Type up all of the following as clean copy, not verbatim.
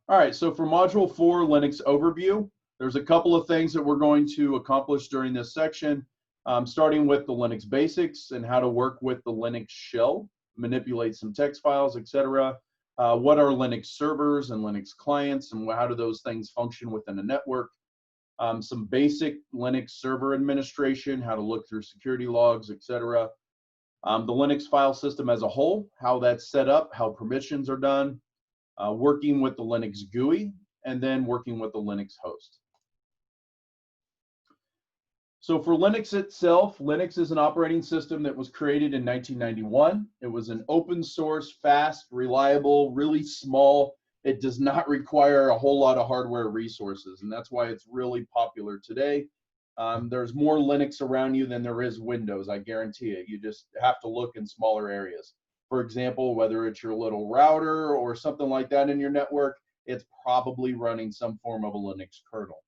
All right, so for Module 4, Linux Overview, there's a couple of things that we're going to accomplish during this section, starting with the Linux basics and how to work with the Linux shell, manipulate some text files, etc. What are Linux servers and Linux clients, and how do those things function within a network? Some basic Linux server administration, how to look through security logs, etc. The Linux file system as a whole, how that's set up, how permissions are done, working with the Linux GUI, and then working with the Linux host. So for Linux itself, Linux is an operating system that was created in 1991. It was an open source, fast, reliable, really small. It does not require a whole lot of hardware resources, and that's why it's really popular today. There's more Linux around you than there is Windows, I guarantee it. You just have to look in smaller areas. For example, whether it's your little router or something like that in your network, it's probably running some form of a Linux kernel.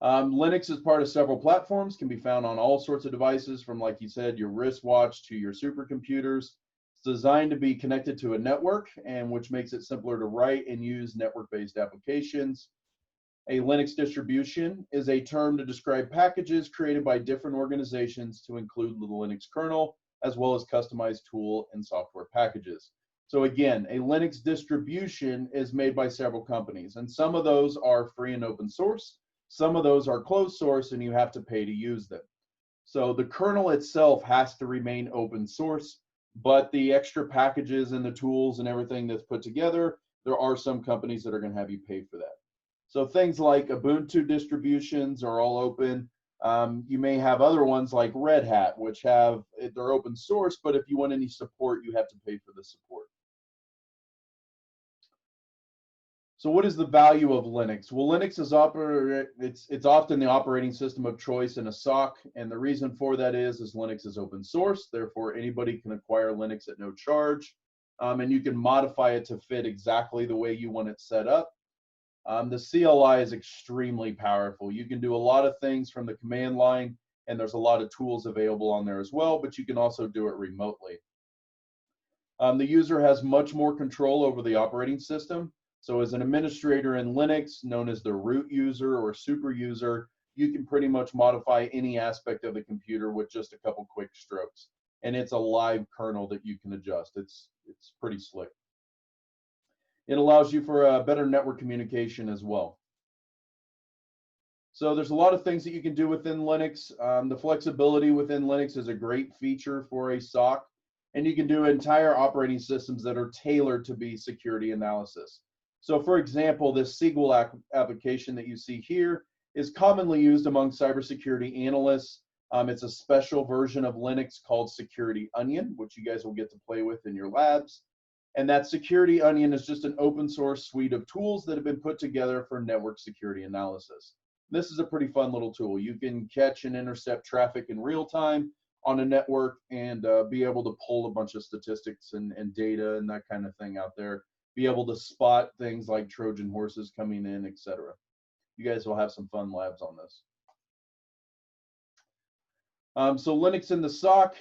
Linux is part of several platforms, can be found on all sorts of devices, from, like you said, your wristwatch to your supercomputers. It's designed to be connected to a network, and which makes it simpler to write and use network-based applications. A Linux distribution is a term to describe packages created by different organizations to include the Linux kernel, as well as customized tool and software packages. So again, a Linux distribution is made by several companies, and some of those are free and open source. Some of those are closed source, and you have to pay to use them. So the kernel itself has to remain open source, but the extra packages and the tools and everything that's put together, there are some companies that are going to have you pay for that. So things like Ubuntu distributions are all open. You may have other ones like Red Hat, which they're open source, but if you want any support, you have to pay for the support. So what is the value of Linux? Well, Linux is it's often the operating system of choice in a SOC, and the reason for that is Linux is open source, therefore anybody can acquire Linux at no charge, and you can modify it to fit exactly the way you want it set up. The CLI is extremely powerful. You can do a lot of things from the command line, and there's a lot of tools available on there as well, but you can also do it remotely. The user has much more control over the operating system. So as an administrator in Linux, known as the root user or super user, you can pretty much modify any aspect of the computer with just a couple quick strokes. And it's a live kernel that you can adjust. It's pretty slick. It allows you for better network communication as well. So there's a lot of things that you can do within Linux. The flexibility within Linux is a great feature for a SOC, and you can do entire operating systems that are tailored to be security analysis. So for example, this SQL application that you see here is commonly used among cybersecurity analysts. It's a special version of Linux called Security Onion, which you guys will get to play with in your labs. And that Security Onion is just an open source suite of tools that have been put together for network security analysis. This is a pretty fun little tool. You can catch and intercept traffic in real time on a network and be able to pull a bunch of statistics and data and that kind of thing out there. Be able to spot things like Trojan horses coming in, etc. You guys will have some fun labs on this. So Linux in the SOC,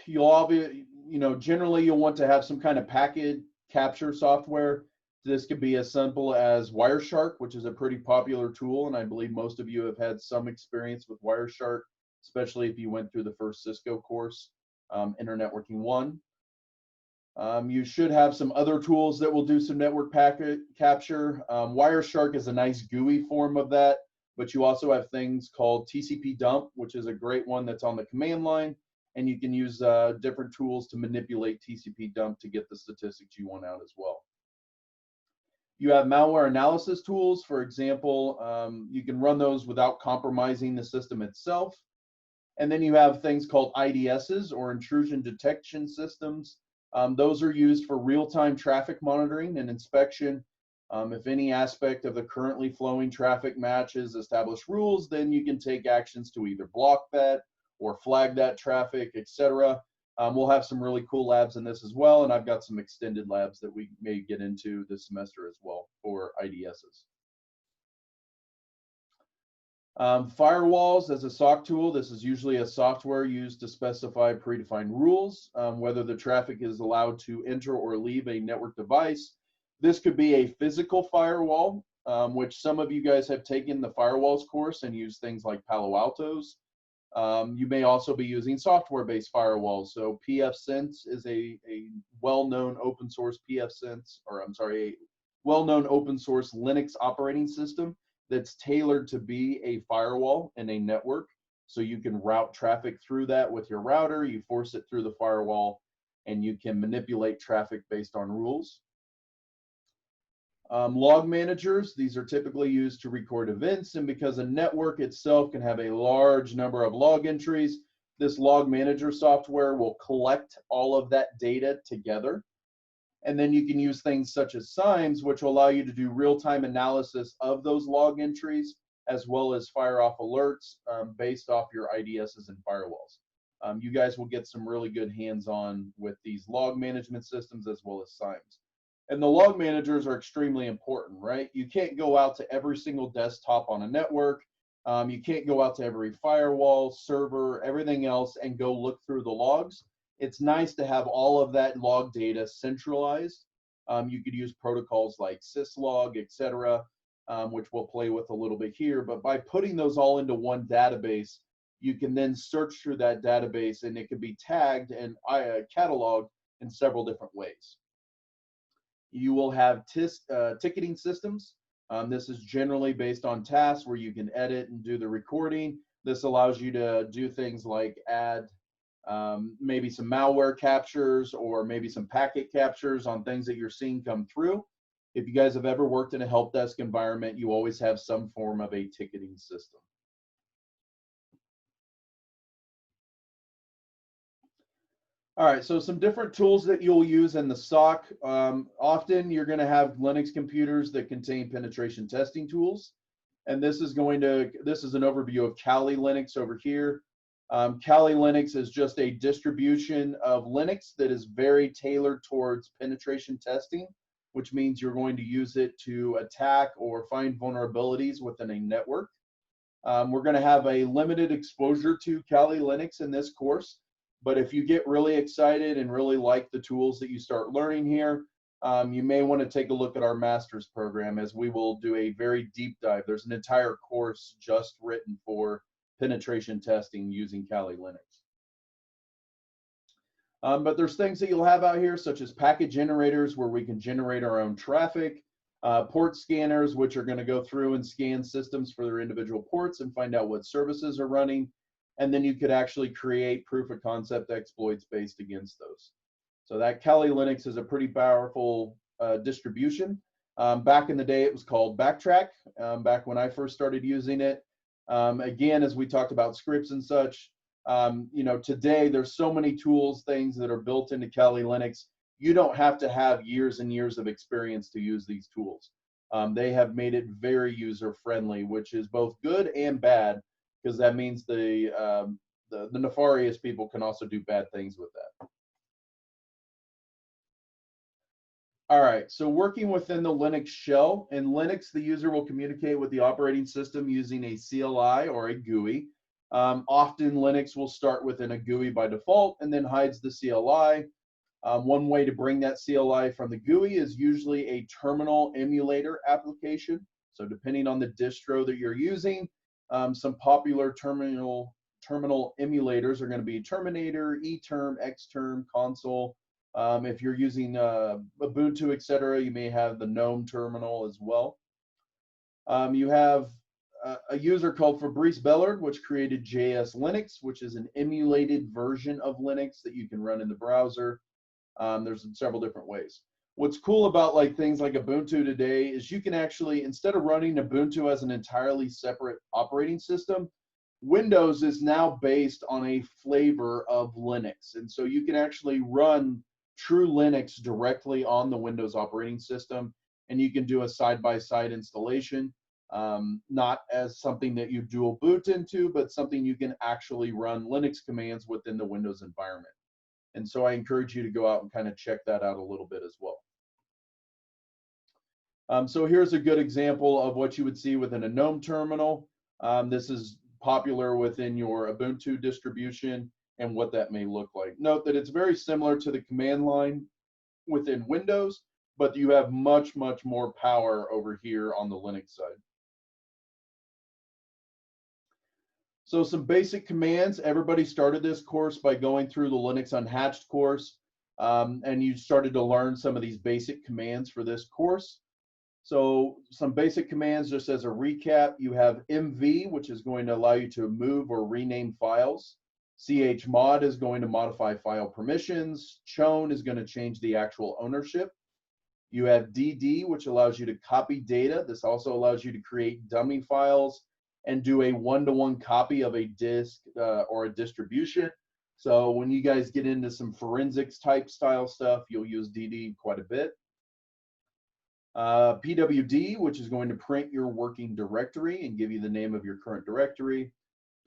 generally you'll want to have some kind of packet capture software. This could be as simple as Wireshark, which is a pretty popular tool, and I believe most of you have had some experience with Wireshark, especially if you went through the first Cisco course, Internet Networking 1. You should have some other tools that will do some network packet capture. Wireshark is a nice GUI form of that, but you also have things called TCP dump, which is a great one that's on the command line, and you can use different tools to manipulate TCP dump to get the statistics you want out as well. You have malware analysis tools. For example, you can run those without compromising the system itself. And then you have things called IDSs, or intrusion detection systems. Those are used for real-time traffic monitoring and inspection. If any aspect of the currently flowing traffic matches established rules, then you can take actions to either block that or flag that traffic, etc. We'll have some really cool labs in this as well, and I've got some extended labs that we may get into this semester as well for IDSs. Firewalls as a SOC tool, this is usually a software used to specify predefined rules, whether the traffic is allowed to enter or leave a network device. This could be a physical firewall, which some of you guys have taken the firewalls course and use things like Palo Altos. You may also be using software-based firewalls. So pfSense is a well-known open source a well-known open source Linux operating system that's tailored to be a firewall and a network. So you can route traffic through that with your router, you force it through the firewall, and you can manipulate traffic based on rules. Log managers, these are typically used to record events, and because a network itself can have a large number of log entries, this log manager software will collect all of that data together. And then you can use things such as SIMEs, which will allow you to do real-time analysis of those log entries, as well as fire off alerts based off your IDSs and firewalls. You guys will get some really good hands-on with these log management systems as well as SIMEs. And the log managers are extremely important, right? You can't go out to every single desktop on a network. You can't go out to every firewall, server, everything else and go look through the logs. It's nice to have all of that log data centralized. You could use protocols like syslog, etc., which we'll play with a little bit here. But by putting those all into one database, you can then search through that database and it can be tagged and cataloged in several different ways. You will have ticketing systems. This is generally based on tasks where you can edit and do the recording. This allows you to do things like add maybe some malware captures or maybe some packet captures on things that you're seeing come through. If you guys have ever worked in a help desk environment, you always have some form of a ticketing system. All right, so some different tools that you'll use in the SOC. Often you're going to have Linux computers that contain penetration testing tools. And this is an overview of Kali Linux over here. Kali Linux is just a distribution of Linux that is very tailored towards penetration testing, which means you're going to use it to attack or find vulnerabilities within a network. We're going to have a limited exposure to Kali Linux in this course, but if you get really excited and really like the tools that you start learning here, you may want to take a look at our master's program, as we will do a very deep dive. There's an entire course just written for penetration testing using Kali Linux. But there's things that you'll have out here, such as packet generators, where we can generate our own traffic, port scanners, which are going to go through and scan systems for their individual ports and find out what services are running. And then you could actually create proof of concept exploits based against those. So that Kali Linux is a pretty powerful distribution. Back in the day, it was called Backtrack, back when I first started using it. Again, as we talked about scripts and such, today there's so many tools, things that are built into Kali Linux. You don't have to have years and years of experience to use these tools. They have made it very user-friendly, which is both good and bad, because that means the nefarious people can also do bad things with that. All right, so working within the Linux shell. In Linux, the user will communicate with the operating system using a CLI or a GUI. Often Linux will start within a GUI by default and then hides the CLI. One way to bring that CLI from the GUI is usually a terminal emulator application. So depending on the distro that you're using, some popular terminal emulators are going to be Terminator, eTerm, Xterm, Console. If you're using Ubuntu, etc., you may have the GNOME terminal as well. You have a user called Fabrice Bellard, which created JS Linux, which is an emulated version of Linux that you can run in the browser. There's several different ways. What's cool about things like Ubuntu today is you can actually, instead of running Ubuntu as an entirely separate operating system, Windows is now based on a flavor of Linux. And so you can actually run true Linux directly on the Windows operating system, and you can do a side-by-side installation, not as something that you dual boot into, but something you can actually run Linux commands within the Windows environment. And so I encourage you to go out and kind of check that out a little bit as well. So here's a good example of what you would see within a GNOME terminal. This is popular within your Ubuntu distribution and what that may look like. Note that it's very similar to the command line within Windows, but you have much, much more power over here on the Linux side. So some basic commands. Everybody started this course by going through the Linux Unhatched course, and you started to learn some of these basic commands for this course. So some basic commands, just as a recap, you have mv, which is going to allow you to move or rename files. Chmod is going to modify file permissions. Chown is going to change the actual ownership. You have dd, which allows you to copy data. This also allows you to create dummy files and do a one-to-one copy of a disk or a distribution. So when you guys get into some forensics type style stuff, you'll use dd quite a bit. pwd, which is going to print your working directory and give you the name of your current directory.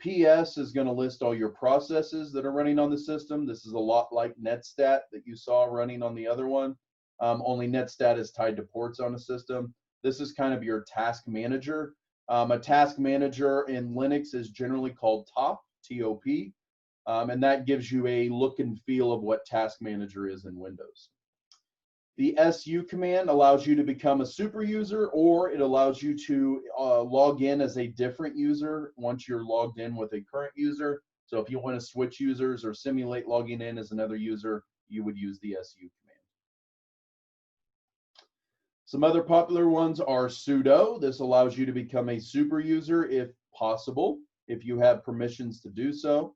ps is going to list all your processes that are running on the system. This is a lot like netstat that you saw running on the other one, only netstat is tied to ports on a system. This is kind of your task manager. A task manager in Linux is generally called top, T-O-P, and that gives you a look and feel of what task manager is in Windows. The su command allows you to become a super user, or it allows you to log in as a different user once you're logged in with a current user. So if you want to switch users or simulate logging in as another user, you would use the su command. Some other popular ones are sudo. This allows you to become a super user if possible, if you have permissions to do so.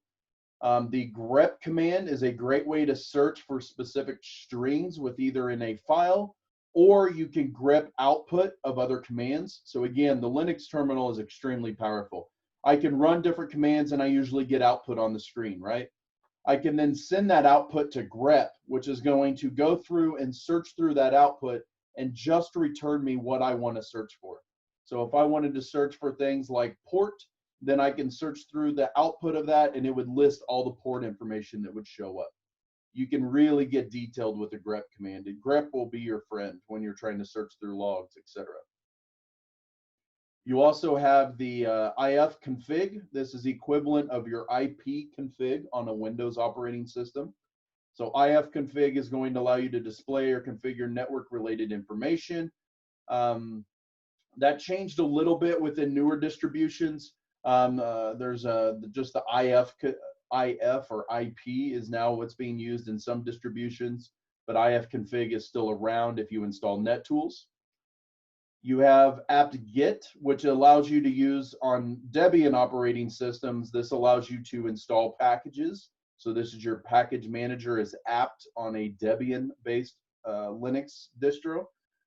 The grep command is a great way to search for specific strings with either in a file, or you can grep output of other commands. So again, the Linux terminal is extremely powerful. I can run different commands and I usually get output on the screen, right? I can then send that output to grep, which is going to go through and search through that output and just return me what I want to search for. So if I wanted to search for things like port, then I can search through the output of that and it would list all the port information that would show up. You can really get detailed with the grep command, and grep will be your friend when you're trying to search through logs, etc. You also have the IF config. This is equivalent of your IP config on a Windows operating system. So IF config is going to allow you to display or configure network related information. That changed a little bit within newer distributions. There's just the IF or IP is now what's being used in some distributions, but IF config is still around if you install NetTools. You have apt-get, which allows you to use on Debian operating systems. This allows you to install packages. So this is your package manager is apt on a Debian-based Linux distro.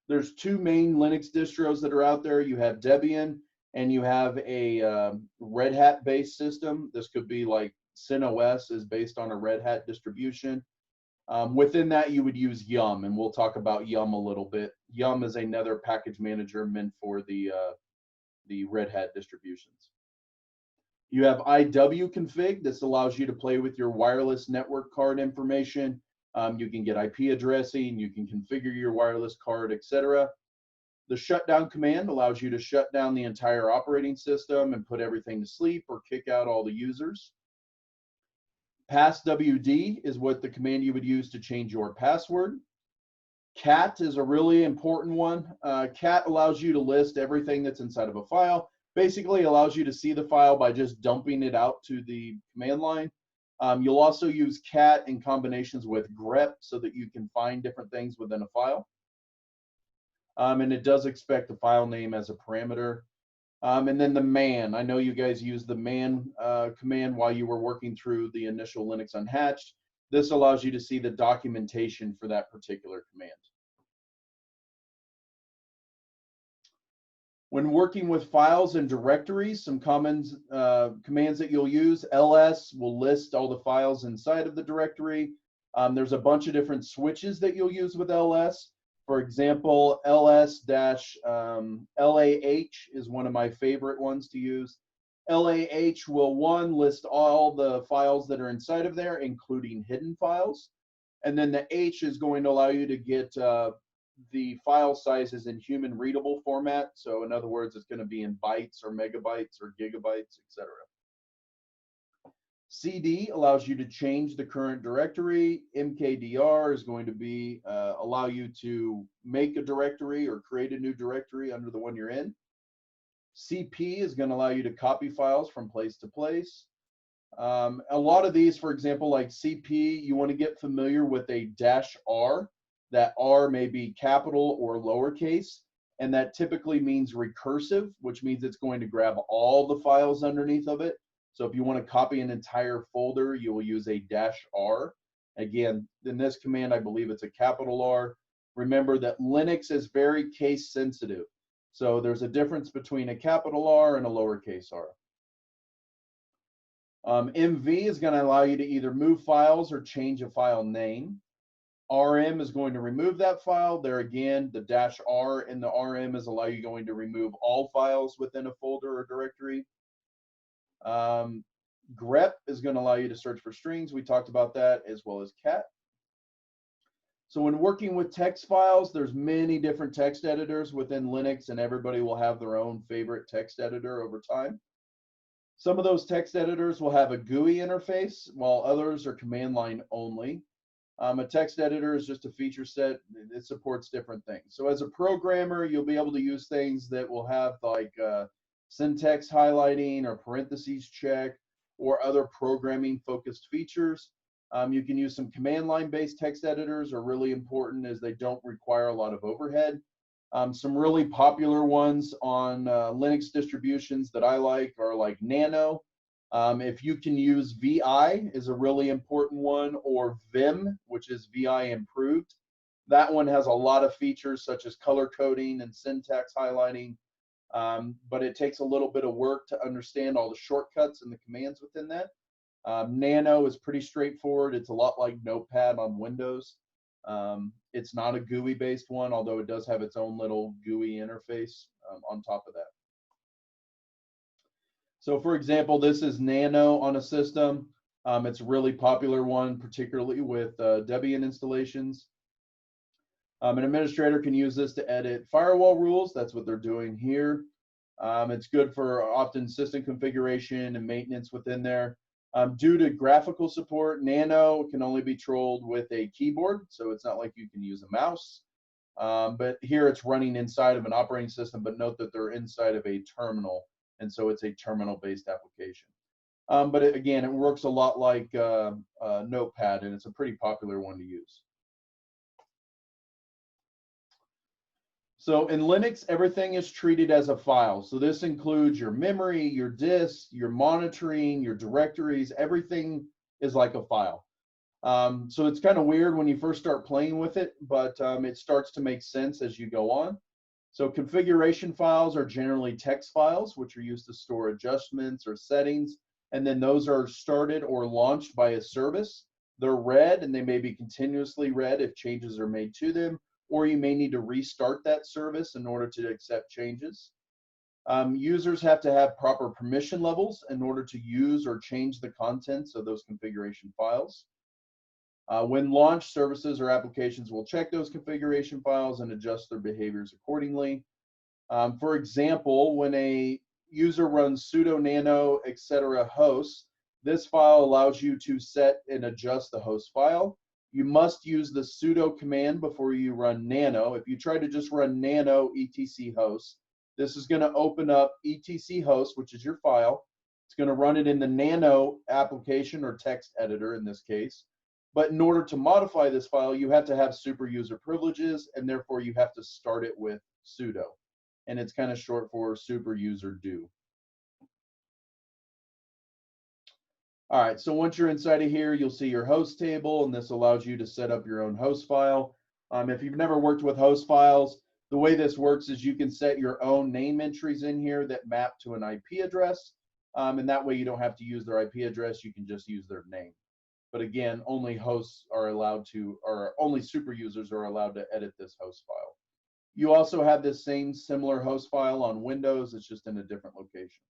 There's two main Linux distros that are out there. You have Debian and you have a Red Hat-based system. This could be like CentOS is based on a Red Hat distribution. Within that, you would use Yum, and we'll talk about Yum a little bit. Yum is another package manager meant for the Red Hat distributions. You have IW-config. This allows you to play with your wireless network card information. You can get IP addressing, you can configure your wireless card, etc. The shutdown command allows you to shut down the entire operating system and put everything to sleep or kick out all the users. Passwd is what the command you would use to change your password. Cat is a really important one. Cat allows you to list everything that's inside of a file. Basically allows you to see the file by just dumping it out to the command line. You'll also use cat in combinations with grep so that you can find different things within a file. And it does expect the file name as a parameter. And then the man. I know you guys used the man command while you were working through the initial Linux Unhatched. This allows you to see the documentation for that particular command. When working with files and directories, some common commands that you'll use, ls will list all the files inside of the directory. There's a bunch of different switches that you'll use with ls. For example, ls-lah is one of my favorite ones to use. LAH will, one, list all the files that are inside of there, including hidden files. And then the H is going to allow you to get the file sizes in human readable format. So in other words, it's going to be in bytes or megabytes or gigabytes, etc. CD allows you to change the current directory. MKDR is going to be allow you to make a directory or create a new directory under the one you're in. CP is going to allow you to copy files from place to place. A lot of these, for example, like CP, you want to get familiar with a -R. That R may be capital or lowercase, and that typically means recursive, which means it's going to grab all the files underneath of it. So if you want to copy an entire folder, you will use a -R. Again, in this command, I believe it's a capital R. Remember that Linux is very case sensitive. So there's a difference between a capital R and a lowercase r. MV is going to allow you to either move files or change a file name. RM is going to remove that file. There again, the -R in the RM is going to remove all files within a folder or directory. grep is going to allow you to search for strings. We talked about that, as well as cat. So when working with text files, there's many different text editors within Linux, and everybody will have their own favorite text editor over time. Some of those text editors will have a GUI interface, while others are command line only. A text editor is just a feature set. It supports different things. So as a programmer, you'll be able to use things that will have like syntax highlighting or parentheses check or other programming focused features. You can use some command line based text editors are really important as they don't require a lot of overhead. Some really popular ones on Linux distributions that I like are like Nano. If you can use VI is a really important one, or Vim, which is VI improved. That one has a lot of features such as color coding and syntax highlighting, but it takes a little bit of work to understand all the shortcuts and the commands within that. Nano is pretty straightforward. It's a lot like Notepad on Windows. It's not a GUI based one, although it does have its own little GUI interface on top of that. So for example, this is Nano on a system. It's a really popular one, particularly with Debian installations. An administrator can use this to edit firewall rules. That's what they're doing here. It's good for often system configuration and maintenance within there. Due to graphical support, Nano can only be controlled with a keyboard, so it's not like you can use a mouse. But here it's running inside of an operating system, but note that they're inside of a terminal, and so it's a terminal-based application. But again, it works a lot like Notepad, and it's a pretty popular one to use. So in Linux, everything is treated as a file. So this includes your memory, your disk, your monitoring, your directories. Everything is like a file. So it's kind of weird when you first start playing with it, but it starts to make sense as you go on. So configuration files are generally text files, which are used to store adjustments or settings. And then those are started or launched by a service. They're read, and they may be continuously read if changes are made to them, or you may need to restart that service in order to accept changes. Users have to have proper permission levels in order to use or change the contents of those configuration files. When launched, services or applications will check those configuration files and adjust their behaviors accordingly. For example, when a user runs sudo nano etc host, this file allows you to set and adjust the host file. You must use the sudo command before you run nano. If you try to just run nano etc host, this is going to open up etc host, which is your file. It's going to run it in the nano application or text editor in this case. But in order to modify this file, you have to have super user privileges, and therefore you have to start it with sudo. And it's kind of short for super user do. All right, so once you're inside of here, you'll see your host table, and this allows you to set up your own host file. If you've never worked with host files, the way this works is you can set your own name entries in here that map to an IP address, and that way you don't have to use their IP address, you can just use their name. But again, only hosts are allowed to, or only super users are allowed to edit this host file. You also have this same similar host file on Windows, it's just in a different location.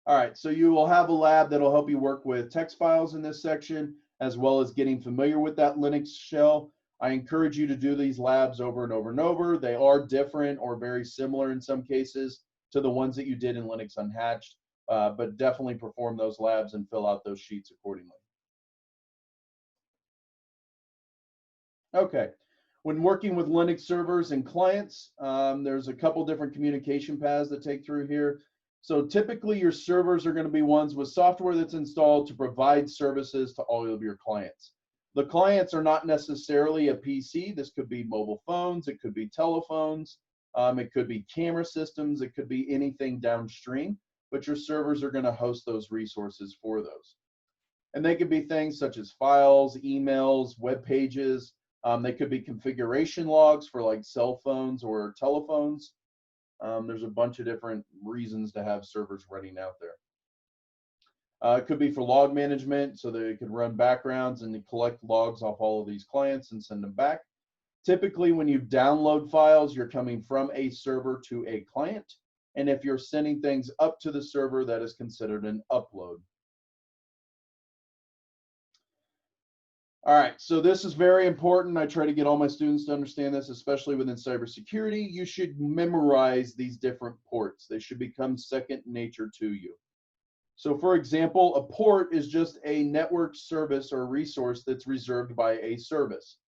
All right, so you will have a lab that'll help you work with text files in this section, as well as getting familiar with that Linux shell. I encourage you to do these labs over and over and over. They are different or very similar in some cases to the ones that you did in Linux Unhatched. but definitely perform those labs and fill out those sheets accordingly. Okay, when working with Linux servers and clients, there's a couple different communication paths that take through here. So typically your servers are going to be ones with software that's installed to provide services to all of your clients. The clients are not necessarily a PC. This could be mobile phones, it could be telephones, it could be camera systems, it could be anything downstream, but your servers are going to host those resources for those. And they could be things such as files, emails, web pages. They could be configuration logs for like cell phones or telephones. There's a bunch of different reasons to have servers running out there. It could be for log management, so they could run backgrounds and collect logs off all of these clients and send them back. Typically, when you download files, you're coming from a server to a client. And if you're sending things up to the server, that is considered an upload. All right, so this is very important. I try to get all my students to understand this, especially within cybersecurity. You should memorize these different ports. They should become second nature to you. So for example, a port is just a network service or resource that's reserved by a service.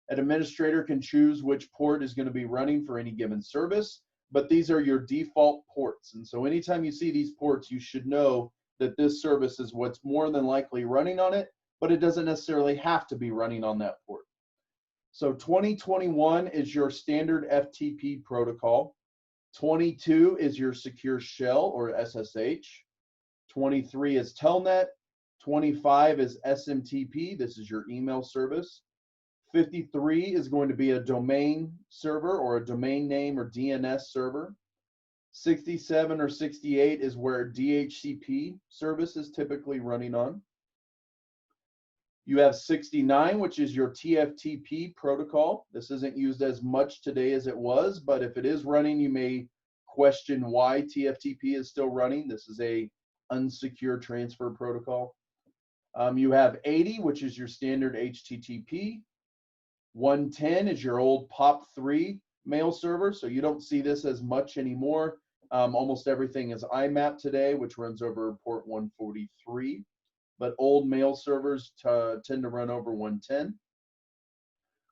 An administrator can choose which port is going to be running for any given service, but these are your default ports. And so anytime you see these ports, you should know that this service is what's more than likely running on it, but it doesn't necessarily have to be running on that port. So 2021 is your standard FTP protocol. 22 is your secure shell or SSH. 23 is Telnet. 25 is SMTP. This is your email service. 53 is going to be a domain server or a domain name or DNS server. 67 or 68 is where DHCP service is typically running on. You have 69, which is your TFTP protocol. This isn't used as much today as it was, but if it is running, you may question why TFTP is still running. This is a unsecure transfer protocol. You have 80, which is your standard HTTP. 110 is your old POP3 mail server, so you don't see this as much anymore. Almost everything is IMAP today, which runs over port 143. But old mail servers tend to run over 110.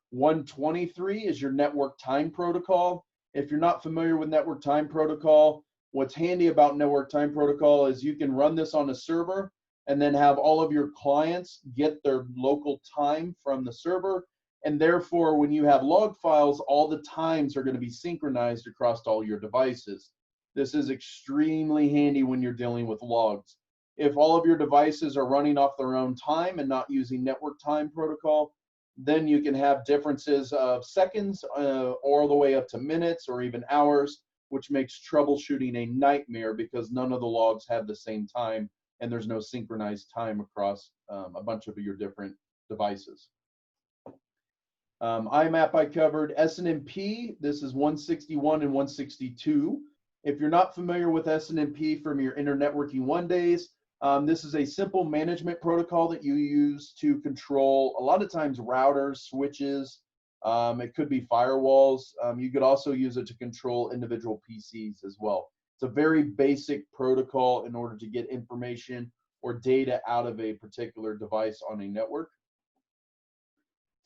123 is your network time protocol. If you're not familiar with network time protocol, what's handy about network time protocol is you can run this on a server and then have all of your clients get their local time from the server. And therefore, when you have log files, all the times are going to be synchronized across all your devices. This is extremely handy when you're dealing with logs. If all of your devices are running off their own time and not using network time protocol, then you can have differences of seconds all the way up to minutes or even hours, which makes troubleshooting a nightmare because none of the logs have the same time and there's no synchronized time across a bunch of your different devices. IMAP I covered. SNMP, this is 161 and 162. If you're not familiar with SNMP from your internetworking 1 days, this is a simple management protocol that you use to control a lot of times routers, switches, it could be firewalls. You could also use it to control individual PCs as well. It's a very basic protocol in order to get information or data out of a particular device on a network.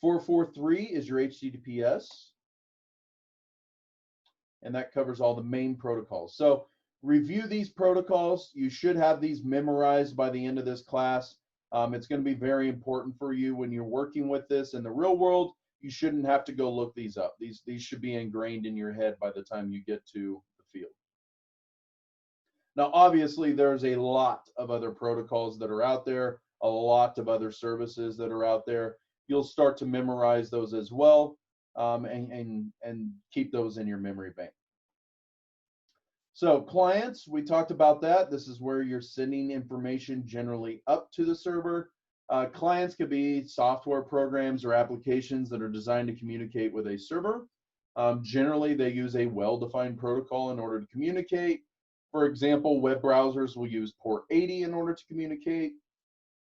443 is your HTTPS, and that covers all the main protocols. So review these protocols. You should have these memorized by the end of this class. It's going to be very important for you when you're working with this in the real world. You shouldn't have to go look these up. These should be ingrained in your head by the time you get to the field. Now, obviously, there's a lot of other protocols that are out there, a lot of other services that are out there. You'll start to memorize those as well, and keep those in your memory bank. So clients, we talked about that. This is where you're sending information generally up to the server. Clients could be software programs or applications that are designed to communicate with a server. Generally, they use a well-defined protocol in order to communicate. For example, web browsers will use port 80 in order to communicate.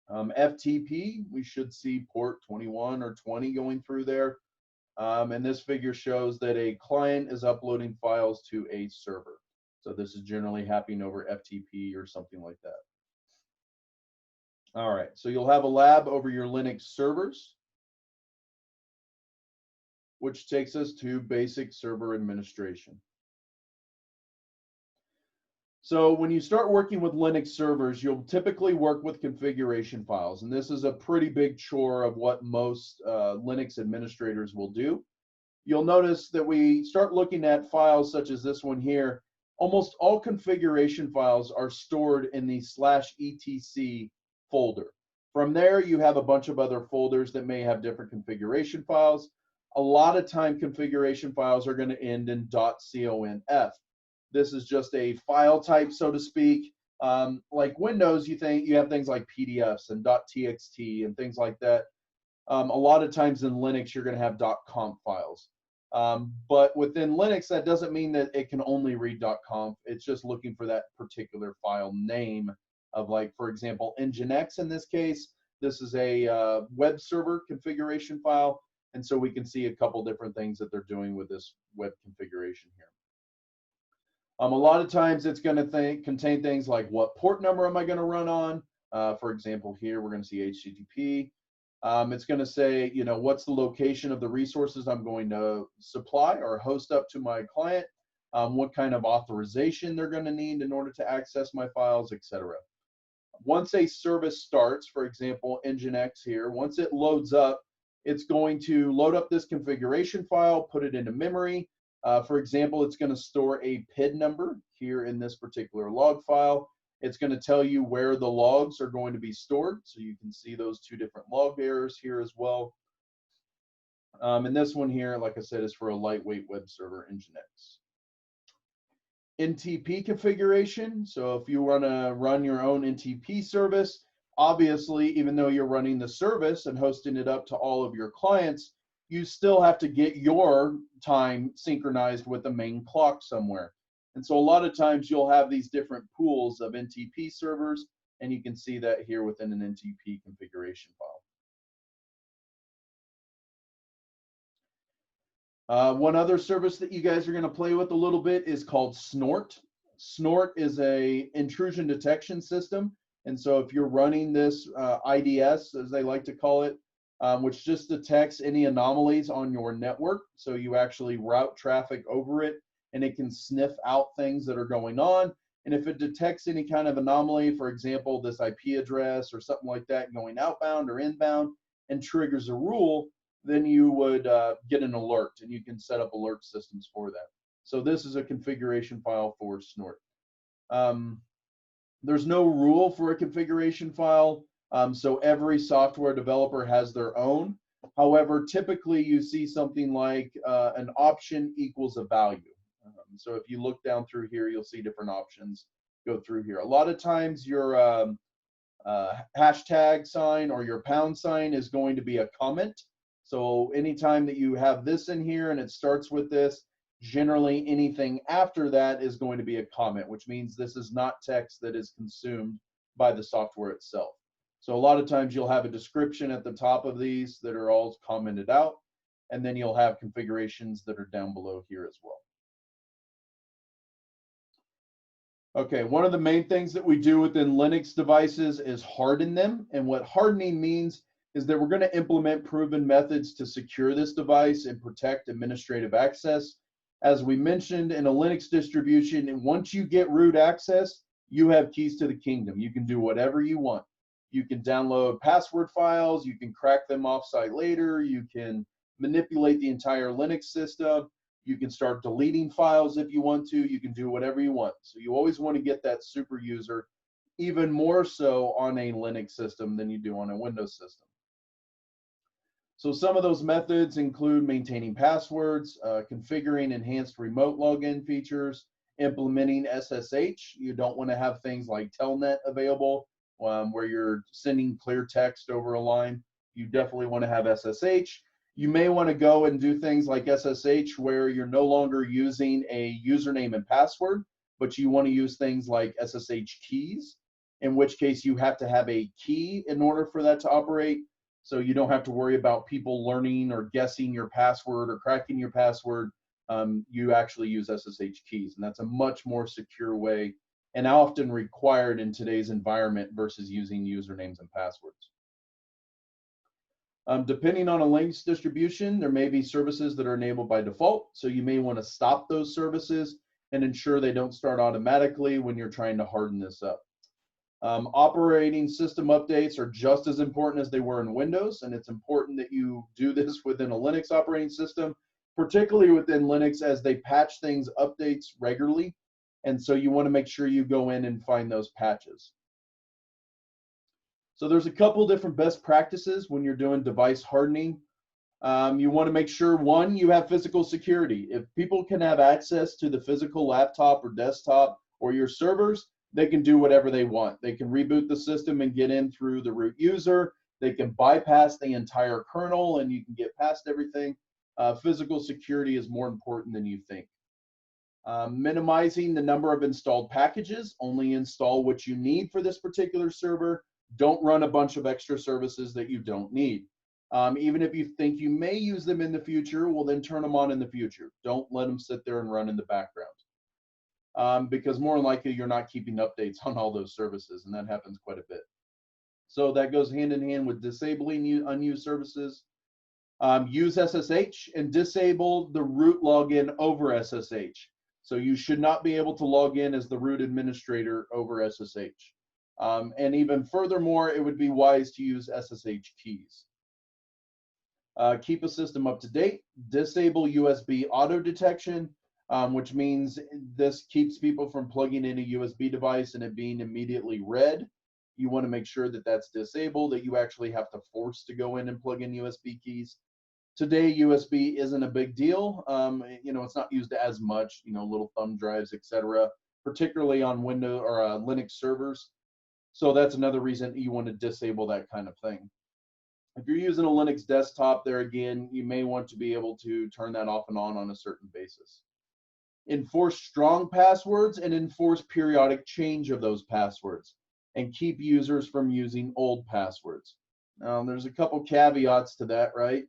FTP, we should see port 21 or 20 going through there. And this figure shows that a client is uploading files to a server. So this is generally happening over FTP or something like that. All right, so you'll have a lab over your Linux servers, which takes us to basic server administration. So when you start working with Linux servers, you'll typically work with configuration files, and this is a pretty big chore of what most Linux administrators will do. You'll notice that we start looking at files such as this one here. Almost all configuration files are stored in the /etc folder. From there, you have a bunch of other folders that may have different configuration files. A lot of time, configuration files are going to end in .conf. This is just a file type, so to speak. Like Windows, you have things like PDFs and .txt and things like that. A lot of times in Linux, you're going to have .conf files. But within Linux, that doesn't mean that it can only read .conf. It's just looking for that particular file name of, like, for example, Nginx in this case. This is a web server configuration file. And so we can see a couple different things that they're doing with this web configuration here. A lot of times it's going to contain things like what port number am I going to run on? For example, here we're going to see HTTP. It's going to say, you know, what's the location of the resources I'm going to supply or host up to my client, what kind of authorization they're going to need in order to access my files, etc. Once a service starts, for example, Nginx here, once it loads up, it's going to load up this configuration file, put it into memory. For example, it's going to store a PID number here in this particular log file. It's going to tell you where the logs are going to be stored. So you can see those two different log bearers here as well. And this one here, like I said, is for a lightweight web server, Nginx. NTP configuration. So if you want to run your own NTP service, obviously, even though you're running the service and hosting it up to all of your clients, you still have to get your time synchronized with the main clock somewhere. And so a lot of times you'll have these different pools of NTP servers, and you can see that here within an NTP configuration file. One other service that you guys are going to play with a little bit is called Snort. Snort is a intrusion detection system. And so if you're running this IDS, as they like to call it, which just detects any anomalies on your network, so you actually route traffic over it, and it can sniff out things that are going on. And if it detects any kind of anomaly, for example, this IP address or something like that going outbound or inbound, and triggers a rule, then you would get an alert, and you can set up alert systems for that. So this is a configuration file for Snort. There's no rule for a configuration file, so every software developer has their own. However, typically you see something like an option equals a value. So if you look down through here, you'll see different options go through here. A lot of times your hashtag sign or your pound sign is going to be a comment. So anytime that you have this in here and it starts with this, generally anything after that is going to be a comment, which means this is not text that is consumed by the software itself. So a lot of times you'll have a description at the top of these that are all commented out, and then you'll have configurations that are down below here as well. Okay, one of the main things that we do within Linux devices is harden them. And what hardening means is that we're going to implement proven methods to secure this device and protect administrative access. As we mentioned, in a Linux distribution, and once you get root access, you have keys to the kingdom. You can do whatever you want. You can download password files, you can crack them offsite later, you can manipulate the entire Linux system, you can start deleting files if you want to, you can do whatever you want. So you always want to get that super user, even more so on a Linux system than you do on a Windows system. So some of those methods include maintaining passwords, configuring enhanced remote login features, implementing SSH. You don't want to have things like Telnet available where you're sending clear text over a line. You definitely want to have SSH. You may want to go and do things like SSH where you're no longer using a username and password, but you want to use things like SSH keys, in which case you have to have a key in order for that to operate. So you don't have to worry about people learning or guessing your password or cracking your password. you actually use SSH keys, and that's a much more secure way and often required in today's environment versus using usernames and passwords. Depending on a Linux distribution, there may be services that are enabled by default, so you may want to stop those services and ensure they don't start automatically when you're trying to harden this up. Operating system updates are just as important as they were in Windows, and it's important that you do this within a Linux operating system, particularly within Linux, as they patch things, updates regularly, and so you want to make sure you go in and find those patches. So there's a couple different best practices when you're doing device hardening. You want to make sure, one, you have physical security. If people can have access to the physical laptop or desktop or your servers, they can do whatever they want. They can reboot the system and get in through the root user. They can bypass the entire kernel and you can get past everything. Physical security is more important than you think. Minimizing the number of installed packages. Only install what you need for this particular server. Don't run a bunch of extra services that you don't need. Even if you think you may use them in the future, well, then turn them on in the future. Don't let them sit there and run in the background. Because more than likely, you're not keeping updates on all those services, and that happens quite a bit. So that goes hand in hand with disabling unused services. Use SSH and disable the root login over SSH. So you should not be able to log in as the root administrator over SSH. And even furthermore, it would be wise to use SSH keys. Keep a system up to date. Disable USB auto detection, which means this keeps people from plugging in a USB device and it being immediately read. You want to make sure that that's disabled, that you actually have to force to go in and plug in USB keys. Today, USB isn't a big deal. It's not used as much, little thumb drives, etc., particularly on Windows or Linux servers. So that's another reason you want to disable that kind of thing. If you're using a Linux desktop, there again, you may want to be able to turn that off and on a certain basis. Enforce strong passwords and enforce periodic change of those passwords and keep users from using old passwords. Now, there's a couple caveats to that, right?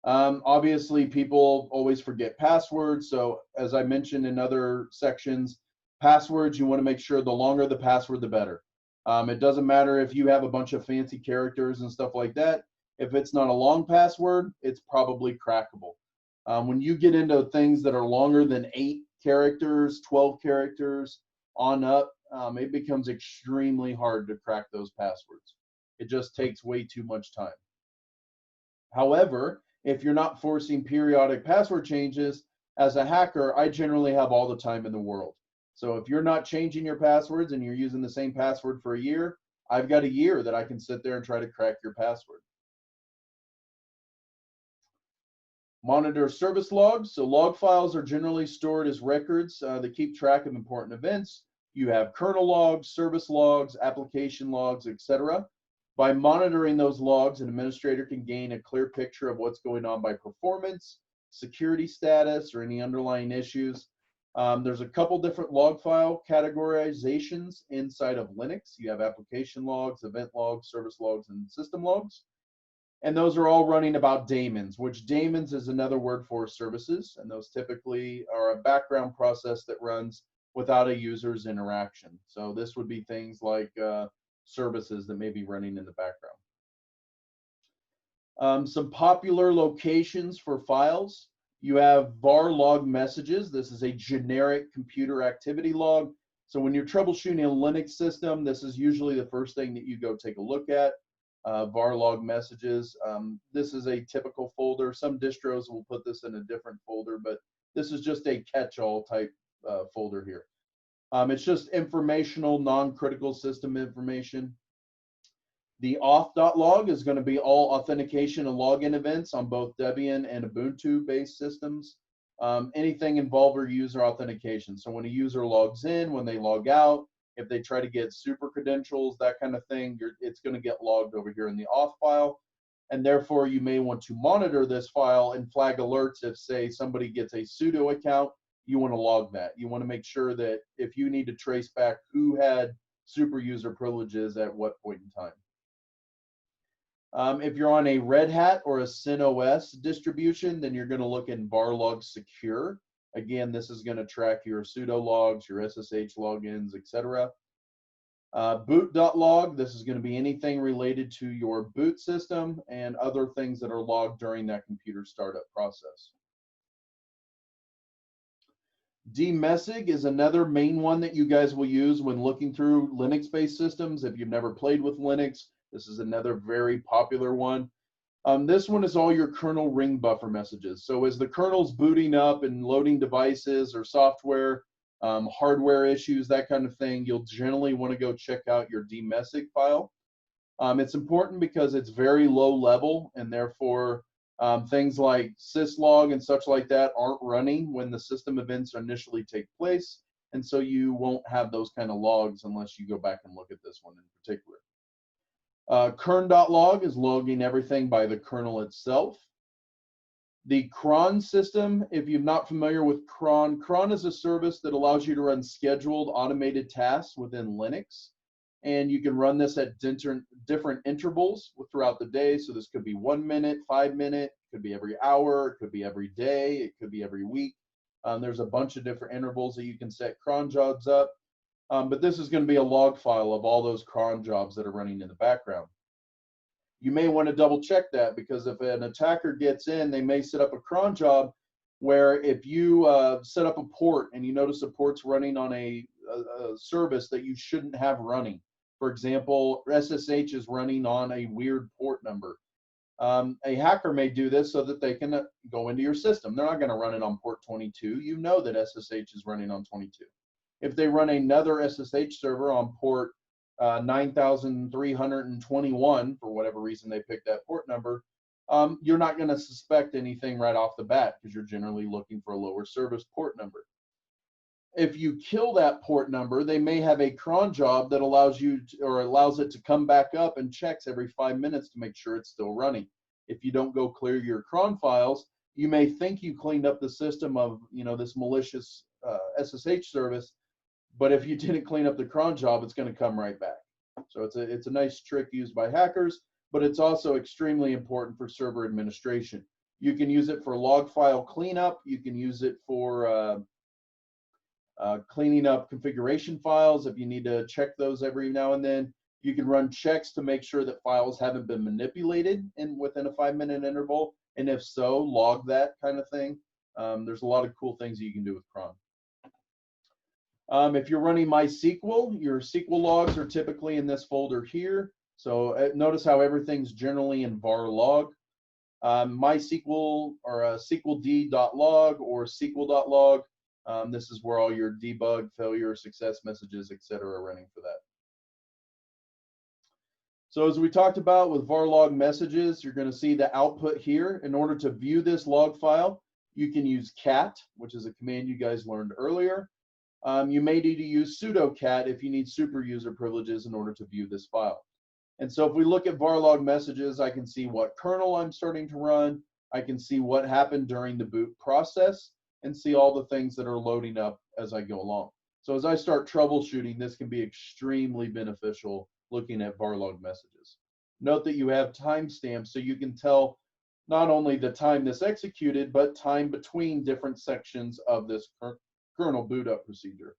Obviously, people always forget passwords. So as I mentioned in other sections, passwords, you want to make sure the longer the password, the better. It doesn't matter if you have a bunch of fancy characters and stuff like that. If it's not a long password, it's probably crackable. When you get into things that are longer than 8 characters, 12 characters on up, it becomes extremely hard to crack those passwords. It just takes way too much time. However, if you're not forcing periodic password changes, as a hacker, I generally have all the time in the world. So if you're not changing your passwords and you're using the same password for a year, I've got a year that I can sit there and try to crack your password. Monitor service logs. So log files are generally stored as records that keep track of important events. You have kernel logs, service logs, application logs, etc. By monitoring those logs, an administrator can gain a clear picture of what's going on by performance, security status, or any underlying issues. There's a couple different log file categorizations inside of Linux. You have application logs, event logs, service logs, and system logs. And those are all running about daemons, which daemons is another word for services. And those typically are a background process that runs without a user's interaction. So this would be things like services that may be running in the background. Some popular locations for files. You have var log messages. This is a generic computer activity log. So when you're troubleshooting a Linux system, this is usually the first thing that you go take a look at. Var log messages. This is a typical folder. Some distros will put this in a different folder, but this is just a catch-all type folder here. It's just informational, non-critical system information. The auth.log is going to be all authentication and login events on both Debian and Ubuntu-based systems. Anything involving user authentication. So when a user logs in, when they log out, if they try to get super credentials, that kind of thing, it's going to get logged over here in the auth file. And therefore, you may want to monitor this file and flag alerts if, say, somebody gets a sudo account, you want to log that. You want to make sure that if you need to trace back who had super user privileges at what point in time. If you're on a Red Hat or a CentOS distribution, then you're going to look in var log secure. Again, this is going to track your sudo logs, your SSH logins, etc. Boot.log, this is going to be anything related to your boot system and other things that are logged during that computer startup process. Dmessig is another main one that you guys will use when looking through Linux-based systems. If you've never played with Linux, this is another very popular one. This one is all your kernel ring buffer messages. So as the kernel's booting up and loading devices or software, hardware issues, that kind of thing, you'll generally want to go check out your dmessig file. It's important because it's very low level, and therefore things like syslog and such like that aren't running when the system events initially take place, and so you won't have those kind of logs unless you go back and look at this one in particular. Kern.log is logging everything by the kernel itself. The cron system, if you're not familiar with cron is a service that allows you to run scheduled automated tasks within Linux. And you can run this at different intervals throughout the day. So this could be 1 minute, 5 minutes, it could be every hour, it could be every day, it could be every week. There's a bunch of different intervals that you can set cron jobs up. But this is going to be a log file of all those cron jobs that are running in the background. You may want to double check that, because if an attacker gets in, they may set up a cron job where if you set up a port and you notice a port's running on a service that you shouldn't have running. For example, SSH is running on a weird port number. A hacker may do this so that they can go into your system. They're not going to run it on port 22. You know that SSH is running on 22. If they run another SSH server on port 9321, for whatever reason they picked that port number, you're not going to suspect anything right off the bat, because you're generally looking for a lower service port number. If you kill that port number, they may have a cron job that allows you to, or allows it to come back up and checks every 5 minutes to make sure it's still running. If you don't go clear your cron files, you may think you cleaned up the system of, this malicious SSH service, but if you didn't clean up the cron job, it's going to come right back. So it's a nice trick used by hackers, but it's also extremely important for server administration. You can use it for log file cleanup. You can use it for cleaning up configuration files if you need to check those every now and then. You can run checks to make sure that files haven't been manipulated within a 5-minute interval, and if so, log that kind of thing. There's a lot of cool things that you can do with cron. If you're running MySQL, your SQL logs are typically in this folder here. So notice how everything's generally in var log. MySQL or SQLd.log or SQL.log. This is where all your debug, failure, success messages, etc. are running for that. So as we talked about with var log messages, you're going to see the output here. In order to view this log file, you can use cat, which is a command you guys learned earlier. You may need to use sudo cat if you need super user privileges in order to view this file. And so if we look at var log messages, I can see what kernel I'm starting to run. I can see what happened during the boot process and see all the things that are loading up as I go along. So as I start troubleshooting, this can be extremely beneficial looking at var log messages. Note that you have timestamps so you can tell not only the time this executed, but time between different sections of this kernel boot up procedure.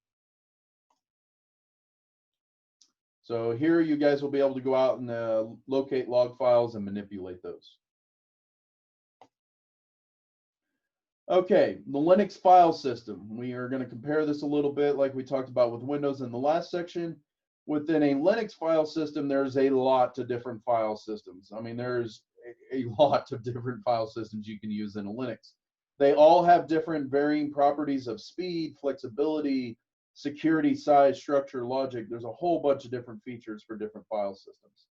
So here you guys will be able to go out and locate log files and manipulate those. Okay, the Linux file system. We are going to compare this a little bit like we talked about with Windows in the last section. Within a Linux file system, there's a lot of different file systems. I mean, there's a lot of different file systems you can use in a Linux. They all have different varying properties of speed, flexibility, security, size, structure, logic. There's a whole bunch of different features for different file systems.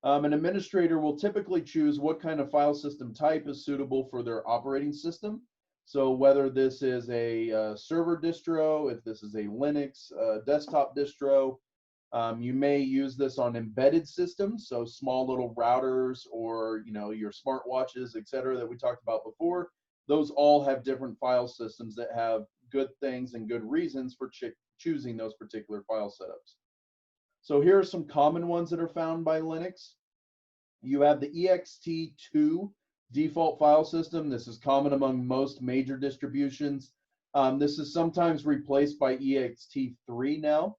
An administrator will typically choose what kind of file system type is suitable for their operating system. So whether this is a server distro, if this is a Linux desktop distro, you may use this on embedded systems, so small little routers or your smartwatches, etc. that we talked about before. Those all have different file systems that have good things and good reasons for choosing those particular file setups. So here are some common ones that are found by Linux. You have the ext2 default file system. This is common among most major distributions. This is sometimes replaced by ext3 now.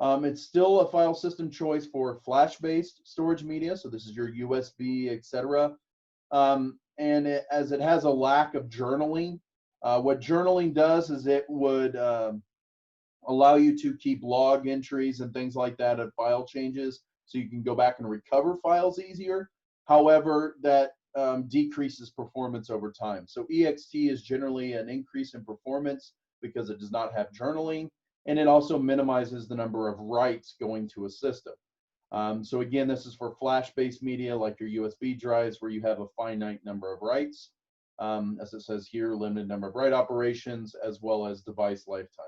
It's still a file system choice for flash-based storage media, so this is your USB, etc. As it has a lack of journaling, what journaling does is it would allow you to keep log entries and things like that of file changes, so you can go back and recover files easier. However, that decreases performance over time. So ext is generally an increase in performance because it does not have journaling, and it also minimizes the number of writes going to a system. So again, this is for flash-based media like your USB drives where you have a finite number of writes. As it says here, limited number of write operations as well as device lifetime.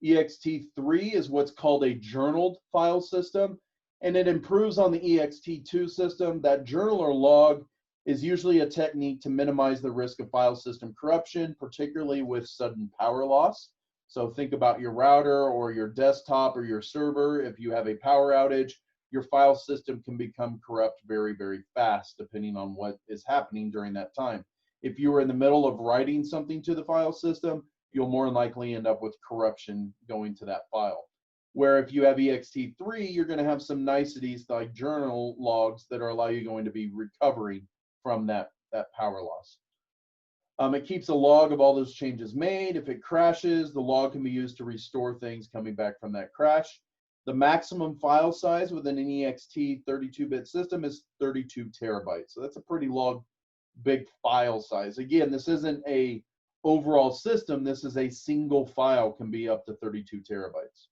ext3 is what's called a journaled file system, and it improves on the ext2 system. That journal or log is usually a technique to minimize the risk of file system corruption, particularly with sudden power loss. So think about your router or your desktop or your server. If you have a power outage, your file system can become corrupt very, very fast, depending on what is happening during that time. If you are in the middle of writing something to the file system, you'll more than likely end up with corruption going to that file. Where if you have ext3, you're going to have some niceties like journal logs that allow you going to be recovering from that power loss. It keeps a log of all those changes made. If it crashes, the log can be used to restore things coming back from that crash. The maximum file size within an ext 32-bit system is 32 terabytes. So that's a pretty big file size. Again, this isn't a overall system. This is a single file, can be up to 32 terabytes.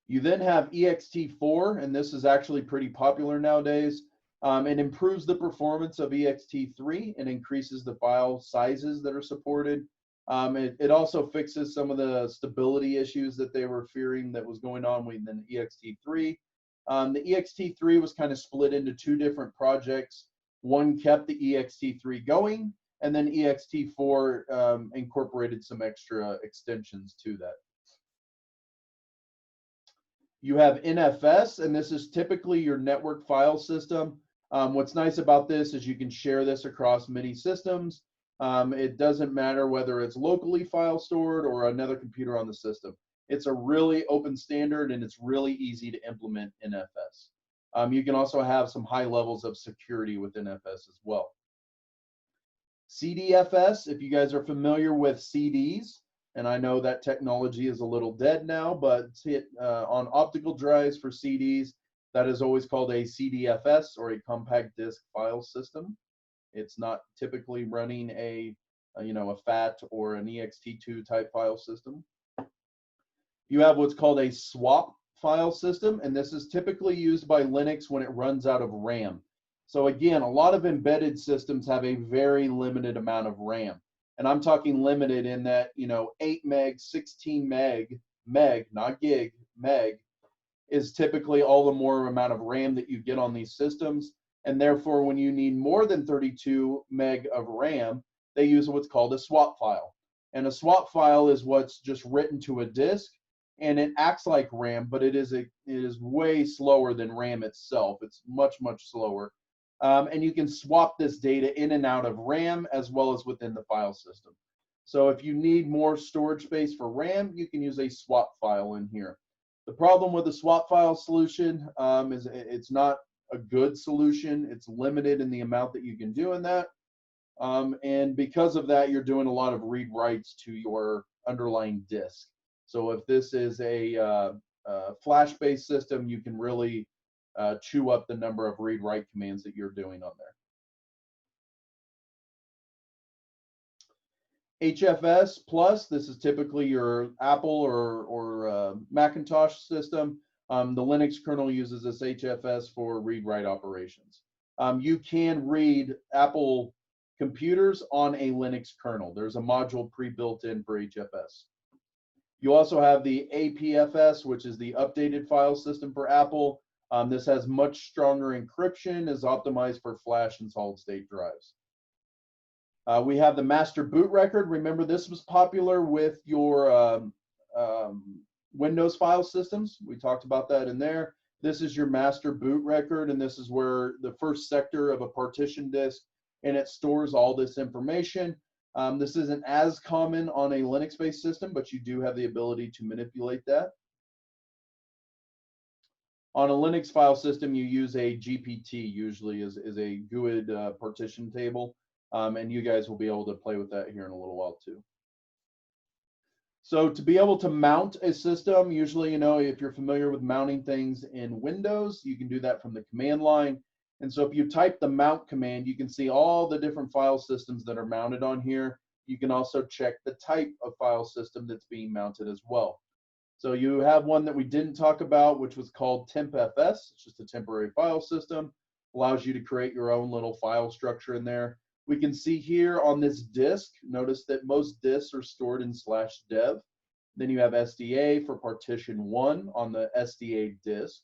You then have ext4, and this is actually pretty popular nowadays. It improves the performance of ext3 and increases the file sizes that are supported. It also fixes some of the stability issues that they were fearing that was going on within ext3. The ext3 was kind of split into two different projects. One kept the ext3 going, and then ext4 incorporated some extra extensions to that. You have NFS, and this is typically your network file system. What's nice about this is you can share this across many systems. It doesn't matter whether it's locally file stored or another computer on the system. It's a really open standard, and it's really easy to implement NFS. You can also have some high levels of security with NFS as well. CDFS, if you guys are familiar with CDs, and I know that technology is a little dead now, but on optical drives for CDs, that is always called a CDFS, or a compact disc file system. It's not typically running a FAT or an ext2 type file system. You have what's called a swap file system, and this is typically used by Linux when it runs out of RAM. So again, a lot of embedded systems have a very limited amount of RAM. And I'm talking limited in that, 8 meg, 16 meg, not gig, meg, is typically all the more amount of RAM that you get on these systems. And therefore, when you need more than 32 meg of RAM, they use what's called a swap file. And a swap file is what's just written to a disk, and it acts like RAM, but it is way slower than RAM itself. It's much, much slower. And you can swap this data in and out of RAM as well as within the file system. So if you need more storage space for RAM, you can use a swap file in here. The problem with the swap file solution is it's not a good solution. It's limited in the amount that you can do in that. And because of that, you're doing a lot of read writes to your underlying disk. So if this is a flash-based system, you can really chew up the number of read-write commands that you're doing on there. HFS Plus, this is typically your Apple or Macintosh system. The Linux kernel uses this HFS for read-write operations. You can read Apple computers on a Linux kernel. There's a module pre-built in for HFS. You also have the APFS, which is the updated file system for Apple. This has much stronger encryption, is optimized for flash and solid-state drives. We have the master boot record. Remember, this was popular with your Windows file systems. We talked about that in there. This is your master boot record, and this is where the first sector of a partition disk, and it stores all this information. This isn't as common on a Linux-based system, but you do have the ability to manipulate that. On a Linux file system, you use a GPT, usually is a GUID partition table, and you guys will be able to play with that here in a little while too. So to be able to mount a system, usually, if you're familiar with mounting things in Windows, you can do that from the command line. And so if you type the mount command, you can see all the different file systems that are mounted on here. You can also check the type of file system that's being mounted as well. So you have one that we didn't talk about, which was called TempFS. It's just a temporary file system. Allows you to create your own little file structure in there. We can see here on this disk, notice that most disks are stored in /dev. Then you have SDA for partition 1 on the SDA disk.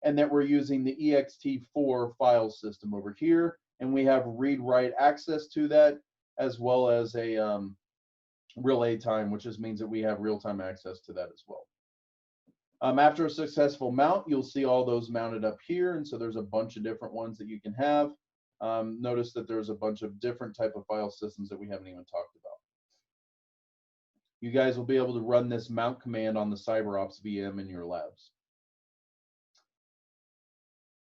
And that we're using the ext4 file system over here. And we have read-write access to that, as well as a relay time, which just means that we have real-time access to that as well. After a successful mount, you'll see all those mounted up here. And so there's a bunch of different ones that you can have. Notice that there's a bunch of different type of file systems that we haven't even talked about. You guys will be able to run this mount command on the CyberOps VM in your labs.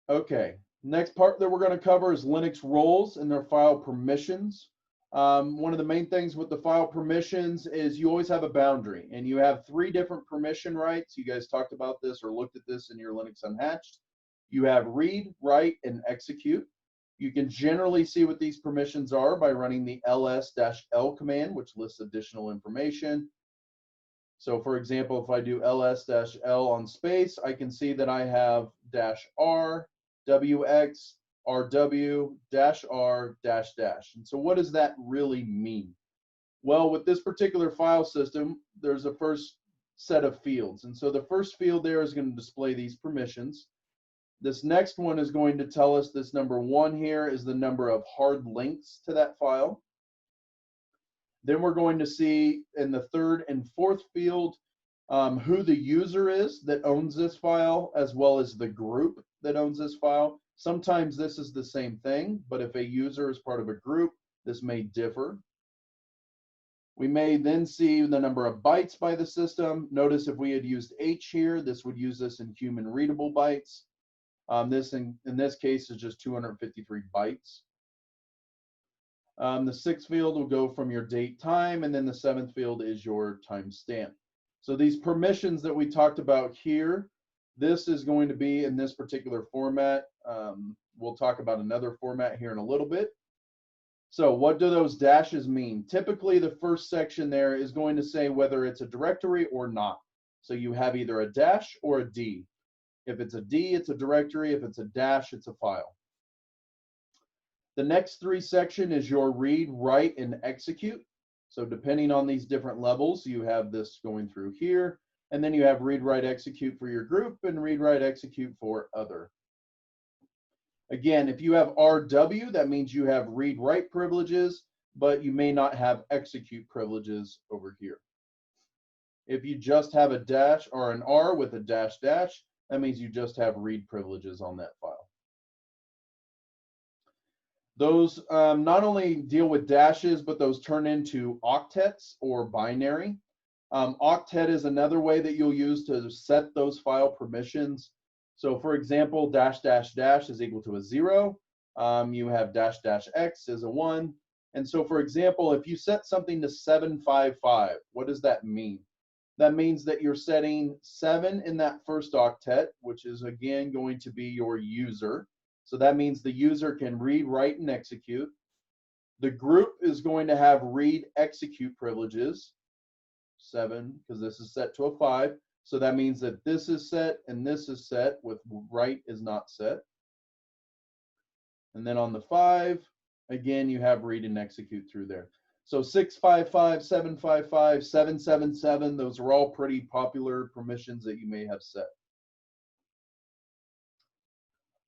Okay, next part that we're going to cover is Linux roles and their file permissions. One of the main things with the file permissions is you always have a boundary, and you have 3 different permission rights. You guys talked about this or looked at this in your Linux Unhatched. You have read, write, and execute. You can generally see what these permissions are by running the ls-l command, which lists additional information. So for example, if I do ls-l on space, I can see that I have -r, wx, rw, -r, --. And so what does that really mean? Well, with this particular file system, there's a first set of fields. And so the first field there is going to display these permissions. This next one is going to tell us this number 1 here is the number of hard links to that file. Then we're going to see in the 3rd and 4th field who the user is that owns this file, as well as the group that owns this file. Sometimes this is the same thing, but if a user is part of a group, this may differ. We may then see the number of bytes by the system. Notice if we had used H here, this would use this in human readable bytes. This in this case is just 253 bytes. The 6th field will go from your date time, and then the 7th field is your timestamp. So these permissions that we talked about here, this is going to be in this particular format. We'll talk about another format here in a little bit. So what do those dashes mean? Typically, the first section there is going to say whether it's a directory or not. So you have either a dash or a D. If it's a D, it's a directory. If it's a dash, it's a file. The next 3 section is your read, write, and execute. So depending on these different levels, you have this going through here. And then you have read, write, execute for your group and read, write, execute for other. Again, if you have RW, that means you have read, write privileges, but you may not have execute privileges over here. If you just have a dash or an R with a dash dash, that means you just have read privileges on that file. Those not only deal with dashes, but those turn into octets or binary. Octet is another way that you'll use to set those file permissions. So for example, dash dash dash is equal to a 0. You have dash dash x is a 1. And so for example, if you set something to 755, what does that mean? That means that you're setting 7 in that first octet, which is again going to be your user. So that means the user can read, write, and execute. The group is going to have read, execute privileges, 7, because this is set to a 5. So that means that this is set and this is set, with write is not set. And then on the 5, again, you have read and execute through there. So 655, 755, 777, those are all pretty popular permissions that you may have set.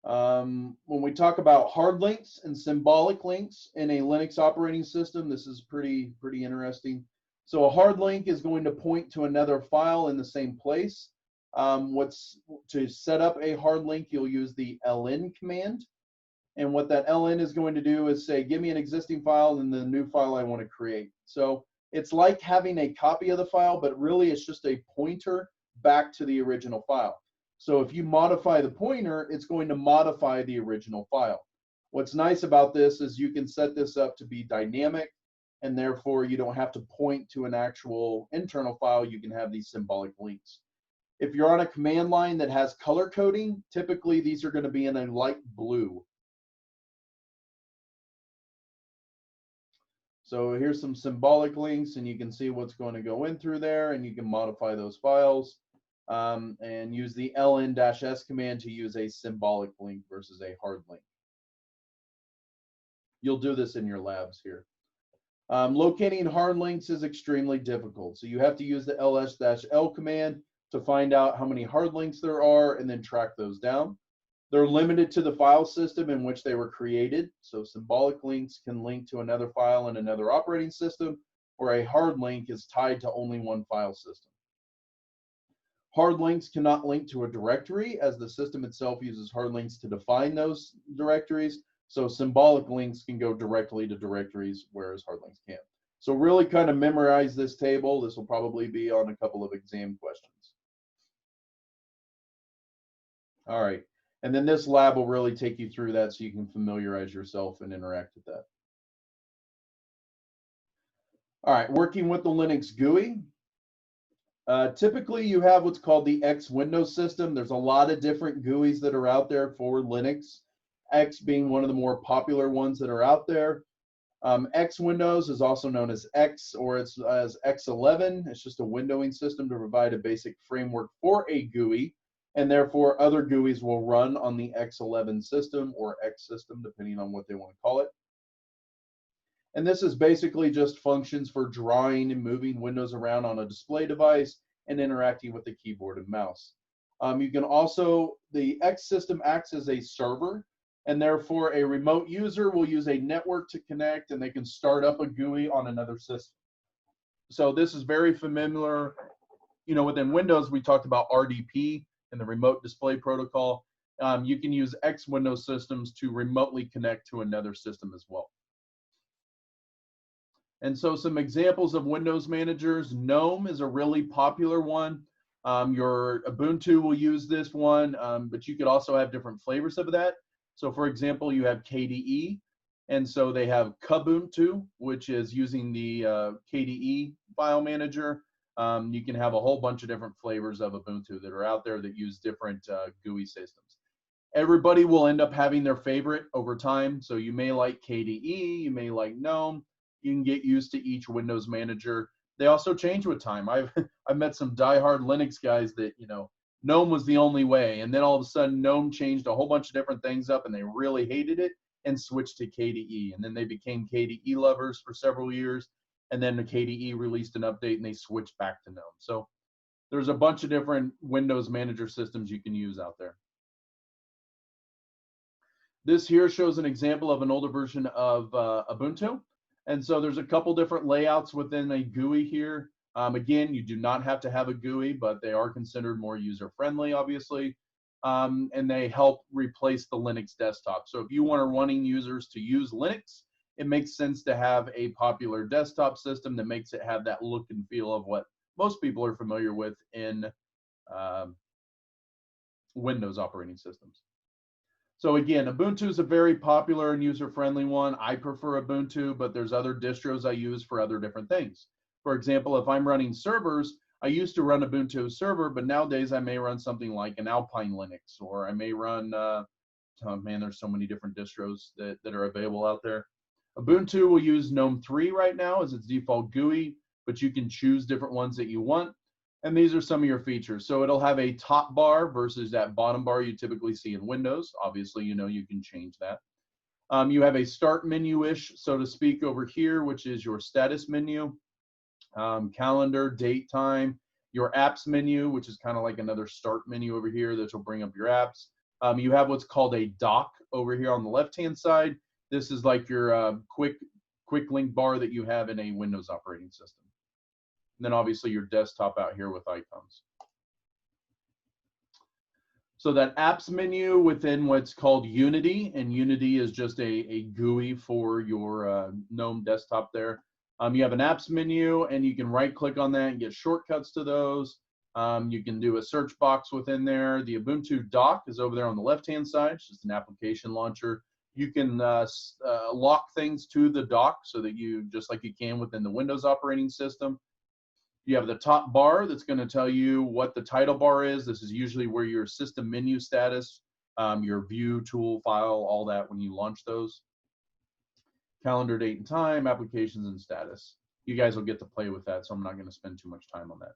When we talk about hard links and symbolic links in a Linux operating system, this is pretty interesting. So a hard link is going to point to another file in the same place. To set up a hard link, you'll use the ln command. And what that ln is going to do is say, give me an existing file and the new file I want to create. So it's like having a copy of the file, but really it's just a pointer back to the original file. So if you modify the pointer, it's going to modify the original file. What's nice about this is you can set this up to be dynamic, and therefore you don't have to point to an actual internal file. You can have these symbolic links. If you're on a command line that has color coding, typically these are going to be in a light blue. So here's some symbolic links, and you can see what's going to go in through there, and you can modify those files and use the ln-s command to use a symbolic link versus a hard link. You'll do this in your labs here. Locating hard links is extremely difficult. So you have to use the ls-l command to find out how many hard links there are and then track those down. They're limited to the file system in which they were created. So symbolic links can link to another file in another operating system, or a hard link is tied to only one file system. Hard links cannot link to a directory, as the system itself uses hard links to define those directories. So symbolic links can go directly to directories, whereas hard links can't. So really kind of memorize this table. This will probably be on a couple of exam questions. All right. And then this lab will really take you through that so you can familiarize yourself and interact with that. All right, working with the Linux GUI. Typically, you have what's called the X Windows system. There's a lot of different GUIs that are out there for Linux, X being one of the more popular ones that are out there. X Windows is also known as X, or it's as X11. It's just a windowing system to provide a basic framework for a GUI, and therefore other GUIs will run on the X11 system or X system, depending on what they want to call it. And this is basically just functions for drawing and moving windows around on a display device and interacting with the keyboard and mouse. You can also, the X system acts as a server, and therefore a remote user will use a network to connect, and they can start up a GUI on another system. So this is very familiar. You know, within Windows, we talked about RDP and the remote display protocol. You can use X Windows systems to remotely connect to another system as well. And so some examples of Windows managers. GNOME is a really popular one. Your Ubuntu will use this one, but you could also have different flavors of that. So for example, you have KDE, and so they have Kubuntu, which is using the KDE file manager. You can have a whole bunch of different flavors of Ubuntu that are out there that use different GUI systems. Everybody will end up having their favorite over time. So you may like KDE, you may like GNOME. You can get used to each Windows manager. They also change with time. I've met some diehard Linux guys that, you know, GNOME was the only way, and then all of a sudden GNOME changed a whole bunch of different things up and they really hated it and switched to KDE, and then they became KDE lovers for several years, and then the KDE released an update and they switched back to GNOME. So there's a bunch of different Windows manager systems you can use out there. This here shows an example of an older version of Ubuntu. And so there's a couple different layouts within a GUI here. Again, you do not have to have a GUI, but they are considered more user-friendly, obviously. And they help replace the Linux desktop. So if you want wanting users to use Linux, it makes sense to have a popular desktop system that makes it have that look and feel of what most people are familiar with in Windows operating systems. So again, Ubuntu is a very popular and user-friendly one. I prefer Ubuntu, but there's other distros I use for other different things. For example, if I'm running servers, I used to run Ubuntu server, but nowadays I may run something like an Alpine Linux, or I may run, oh man, there's so many different distros that are available out there. Ubuntu will use GNOME 3 right now as its default GUI, but you can choose different ones that you want. And these are some of your features. So it'll have a top bar versus that bottom bar you typically see in Windows. Obviously, you know, you can change that. You have a start menu-ish, so to speak, over here, which is your status menu, calendar, date, time, your apps menu, which is kind of like another start menu over here that will bring up your apps. You have what's called a dock over here on the left-hand side. This is like your quick link bar that you have in a Windows operating system. And then obviously your desktop out here with icons. So that apps menu within what's called Unity, and Unity is just a GUI for your GNOME desktop there. You have an apps menu, and you can right click on that and get shortcuts to those. You can do a search box within there. The Ubuntu dock is over there on the left-hand side. It's just an application launcher. You can lock things to the dock so that you, just like you can within the Windows operating system. You have the top bar that's going to tell you what the title bar is. This is usually where your system menu status, your view, tool, file, all that when you launch those. Calendar, date, and time, applications, and status. You guys will get to play with that, so I'm not going to spend too much time on that.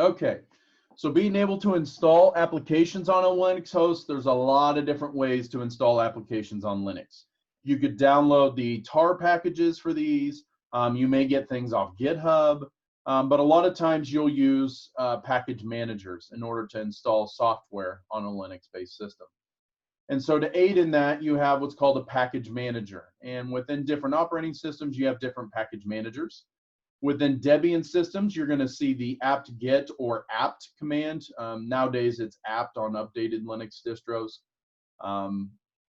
Okay, so being able to install applications on a Linux host, there's a lot of different ways to install applications on Linux. You could download the tar packages for these. You may get things off GitHub, but a lot of times you'll use package managers in order to install software on a Linux-based system. And so to aid in that, you have what's called a package manager. And within different operating systems, you have different package managers. Within Debian systems, you're going to see the apt-get or apt command. Nowadays, it's apt on updated Linux distros.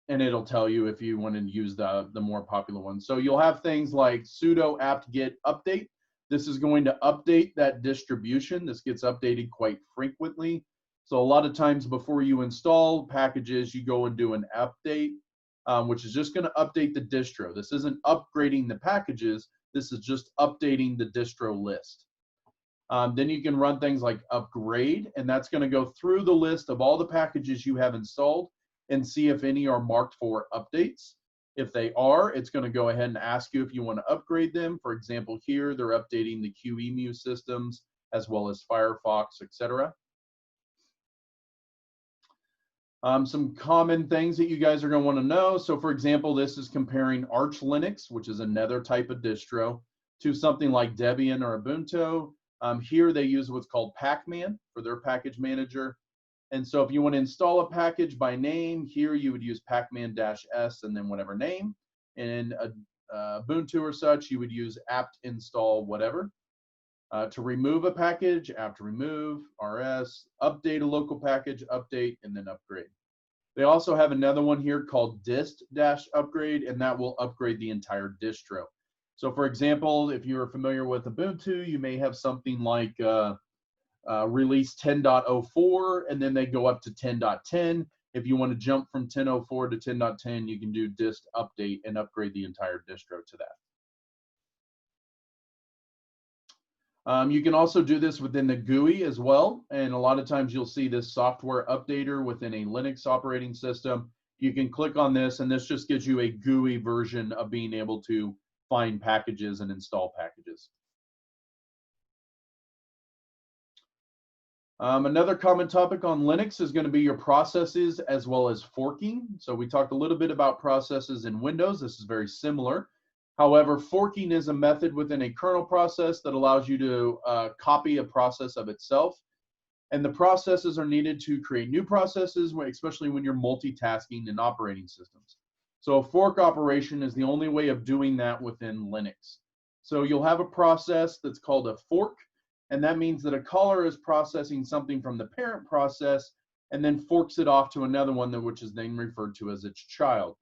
And it'll tell you if you want to use the more popular ones. So you'll have things like sudo apt-get update. This is going to update that distribution. This gets updated quite frequently. So a lot of times before you install packages, you go and do an update, which is just going to update the distro. This isn't upgrading the packages. This is just updating the distro list. Then you can run things like upgrade, and that's going to go through the list of all the packages you have installed and see if any are marked for updates. If they are, it's going to go ahead and ask you if you want to upgrade them. For example, here they're updating the QEMU systems as well as Firefox, etc. Some common things that you guys are going to want to know. So for example, this is comparing Arch Linux, which is another type of distro, to something like Debian or Ubuntu. Here they use what's called Pacman for their package manager. And so if you want to install a package by name, here you would use pacman-s and then whatever name. In Ubuntu or such, you would use apt install whatever. To remove a package, apt remove, rs, update a local package, update, and then upgrade. They also have another one here called dist-upgrade, and that will upgrade the entire distro. So for example, if you're familiar with Ubuntu, you may have something like release 10.04, and then they go up to 10.10. If you want to jump from 10.04 to 10.10, you can do dist update and upgrade the entire distro to that. You can also do this within the GUI as well, and a lot of times you'll see this software updater within a Linux operating system. You can click on this, and this just gives you a GUI version of being able to find packages and install packages. Another common topic on Linux is going to be your processes as well as forking. So we talked a little bit about processes in Windows. This is very similar. However, forking is a method within a kernel process that allows you to copy a process of itself. And the processes are needed to create new processes, especially when you're multitasking in operating systems. So a fork operation is the only way of doing that within Linux. So you'll have a process that's called a fork, and that means that a caller is processing something from the parent process and then forks it off to another one, which is then referred to as its child.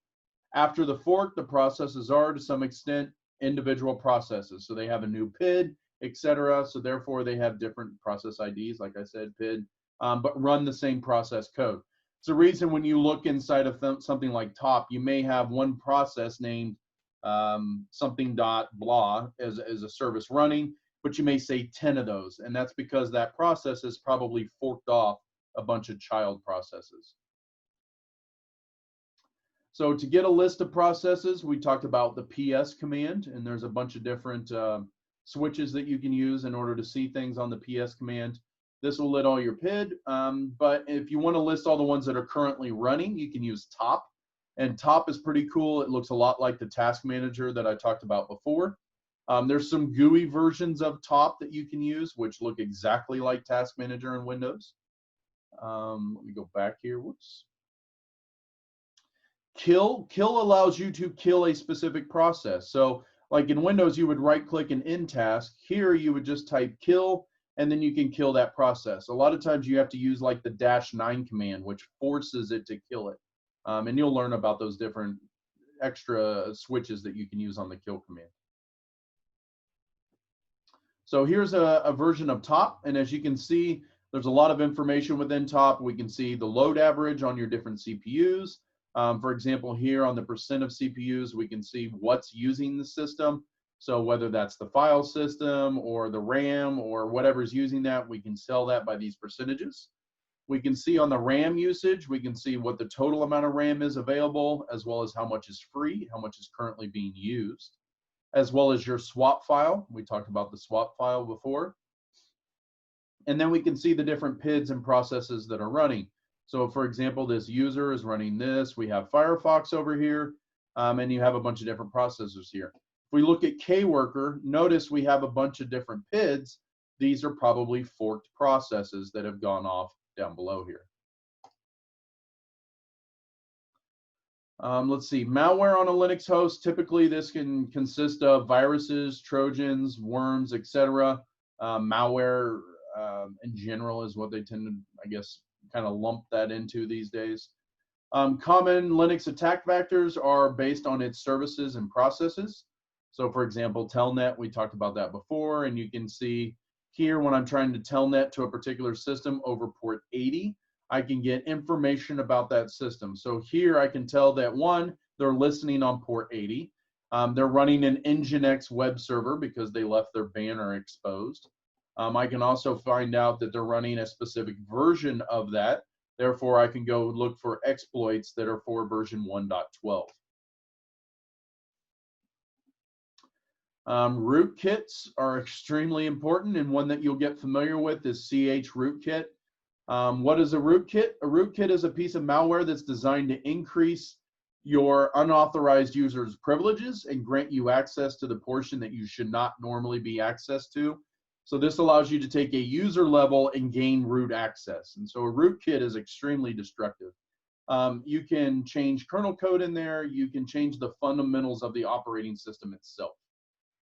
After the fork, the processes are, to some extent, individual processes. So they have a new PID, etc. So therefore, they have different process IDs, like I said, PID, but run the same process code. It's the reason when you look inside of something like top, you may have one process named something dot blah as a service running, but you may say 10 of those. And that's because that process is probably forked off a bunch of child processes. So to get a list of processes, we talked about the PS command, and there's a bunch of different switches that you can use in order to see things on the PS command. This will list all your PID, but if you want to list all the ones that are currently running, you can use top. And top is pretty cool. It looks a lot like the task manager that I talked about before. There's some GUI versions of top that you can use, which look exactly like task manager in Windows. Let me go back here. Whoops. Kill allows you to kill a specific process. So like in Windows, you would right click and end task. Here you would just type kill, and then you can kill that process. A lot of times you have to use like the -9 command, which forces it to kill it. And you'll learn about those different extra switches that you can use on the kill command. So here's a version of top, and as you can see, there's a lot of information within top. We can see the load average on your different CPUs. For example, here on the percent of CPUs, we can see what's using the system. So whether that's the file system or the RAM or whatever's using that, we can sell that by these percentages. We can see on the RAM usage, we can see what the total amount of RAM is available, as well as how much is free, how much is currently being used, as well as your swap file. We talked about the swap file before. And then we can see the different PIDs and processes that are running. So for example, this user is running this. We have Firefox over here, and you have a bunch of different processors here. If we look at K-Worker, notice we have a bunch of different PIDs. These are probably forked processes that have gone off down below here. Let's see, malware on a Linux host. Typically, this can consist of viruses, Trojans, worms, etc. Malware in general is what they tend to, I guess, kind of lump that into these days. Common Linux attack vectors are based on its services and processes. So for example, telnet, we talked about that before, and you can see here when I'm trying to telnet to a particular system over port 80, I can get information about that system. So here I can tell that one, they're listening on port 80. They're running an Nginx web server because they left their banner exposed. I can also find out that they're running a specific version of that. Therefore, I can go look for exploits that are for version 1.12. Rootkits are extremely important, and one that you'll get familiar with is chrootkit. What is a rootkit? A rootkit is a piece of malware that's designed to increase your unauthorized user's privileges and grant you access to the portion that you should not normally be accessed to. So this allows you to take a user level and gain root access. And so a rootkit is extremely destructive. You can change kernel code in there. You can change the fundamentals of the operating system itself.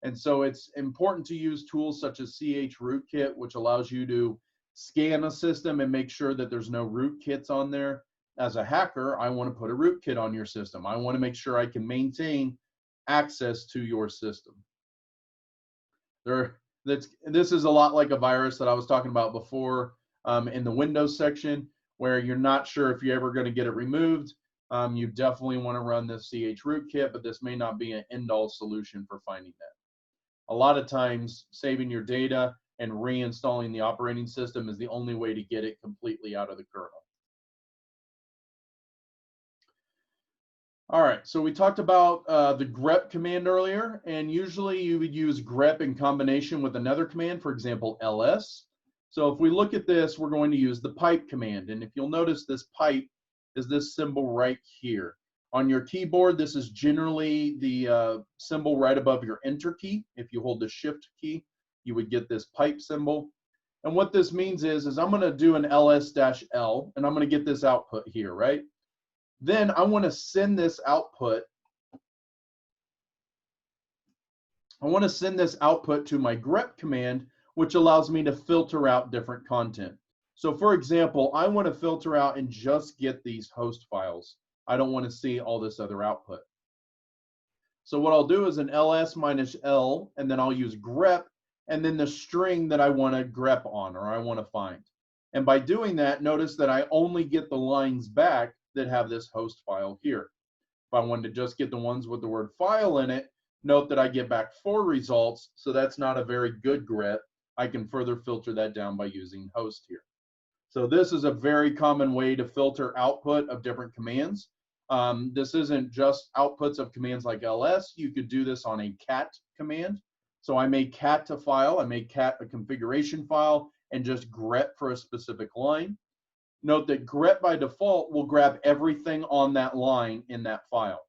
And so it's important to use tools such as chrootkit, which allows you to scan a system and make sure that there's no rootkits on there. As a hacker, I want to put a rootkit on your system. I want to make sure I can maintain access to your system. This is a lot like a virus that I was talking about before in the Windows section, where you're not sure if you're ever going to get it removed. You definitely want to run this chrootkit, but this may not be an end-all solution for finding that. A lot of times, saving your data and reinstalling the operating system is the only way to get it completely out of the kernel. All right, so we talked about the grep command earlier, and usually you would use grep in combination with another command, for example, ls. So if we look at this, we're going to use the pipe command, and if you'll notice, this pipe is this symbol right here. On your keyboard, this is generally the symbol right above your enter key. If you hold the shift key, you would get this pipe symbol. And what this means is I'm going to do an ls-l, and I'm going to get this output here, right? Then I want to send this output. I want to send this output to my grep command, which allows me to filter out different content. So for example, I want to filter out and just get these host files. I don't want to see all this other output. So what I'll do is an ls-l, and then I'll use grep, and then the string that I want to grep on, or I want to find. And by doing that, notice that I only get the lines back that have this host file here. If I wanted to just get the ones with the word file in it, note that I get back 4 results, so that's not a very good grep. I can further filter that down by using host here. So this is a very common way to filter output of different commands. This isn't just outputs of commands like ls. You could do this on a cat command. So I make cat a file, I make cat a configuration file, and just grep for a specific line. Note that grep by default will grab everything on that line in that file.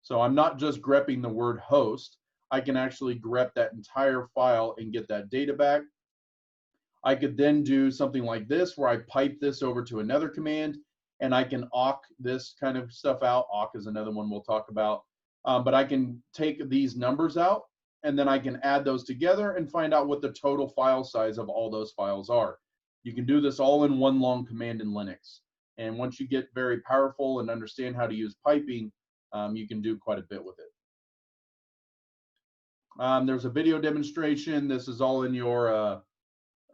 So I'm not just grepping the word host. I can actually grep that entire file and get that data back. I could then do something like this, where I pipe this over to another command, and I can awk this kind of stuff out. Awk is another one we'll talk about. But I can take these numbers out, and then I can add those together and find out what the total file size of all those files are. You can do this all in one long command in Linux. And once you get very powerful and understand how to use piping, you can do quite a bit with it. There's a video demonstration. This is all in your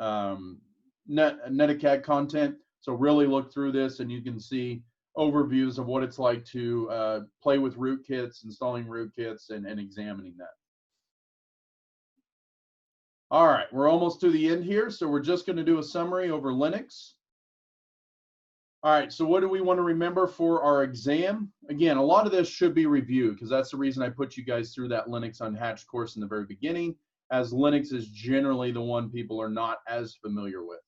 Netacad content. So really look through this and you can see overviews of what it's like to play with rootkits, installing rootkits, and examining that. All right, we're almost to the end here, so we're just going to do a summary over Linux. All right, so what do we want to remember for our exam? Again, a lot of this should be reviewed because that's the reason I put you guys through that Linux Unhatched course in the very beginning, as Linux is generally the one people are not as familiar with.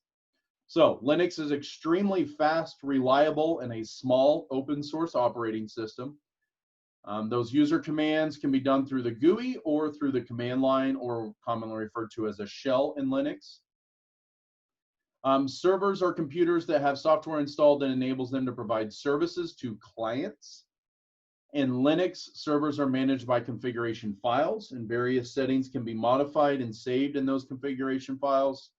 So Linux is extremely fast, reliable, and a small open source operating system. Those user commands can be done through the GUI or through the command line, or commonly referred to as a shell in Linux. Servers are computers that have software installed that enables them to provide services to clients. In Linux, servers are managed by configuration files, and various settings can be modified and saved in those configuration files.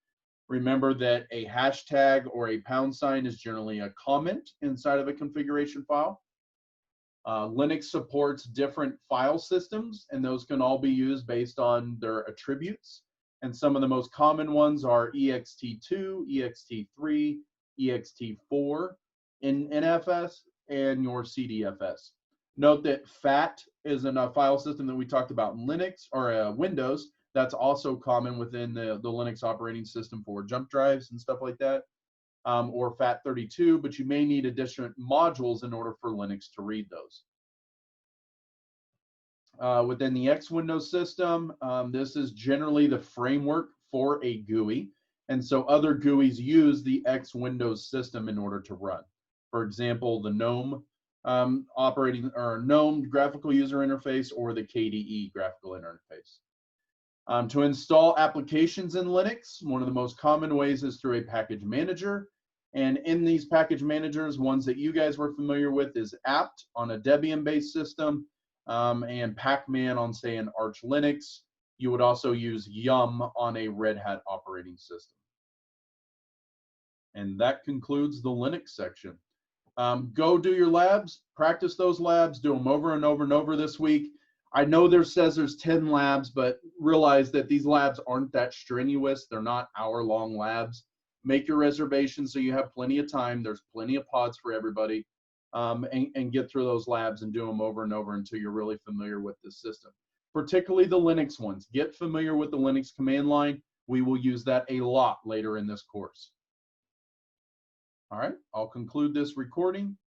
Remember that a hashtag or a # is generally a comment inside of a configuration file. Linux supports different file systems, and those can all be used based on their attributes. And some of the most common ones are ext2, ext3, ext4 in NFS, and your CDFS. Note that FAT is a file system that we talked about in Linux or Windows. That's also common within the Linux operating system for jump drives and stuff like that, or FAT32, but you may need additional modules in order for Linux to read those. Within the X Windows system, this is generally the framework for a GUI, and so other GUIs use the X Windows system in order to run. For example, the GNOME GNOME graphical user interface or the KDE graphical interface. To install applications in Linux, one of the most common ways is through a package manager. And in these package managers, ones that you guys were familiar with is apt on a Debian-based system, and Pacman on, say, an Arch Linux. You would also use Yum on a Red Hat operating system. And that concludes the Linux section. Go do your labs, practice those labs, do them over and over and over this week. I know there says there's 10 labs, but realize that these labs aren't that strenuous. They're not hour-long labs. Make your reservations so you have plenty of time. There's plenty of pods for everybody, and get through those labs and do them over and over until you're really familiar with the system. Particularly the Linux ones. Get familiar with the Linux command line. We will use that a lot later in this course. All right, I'll conclude this recording.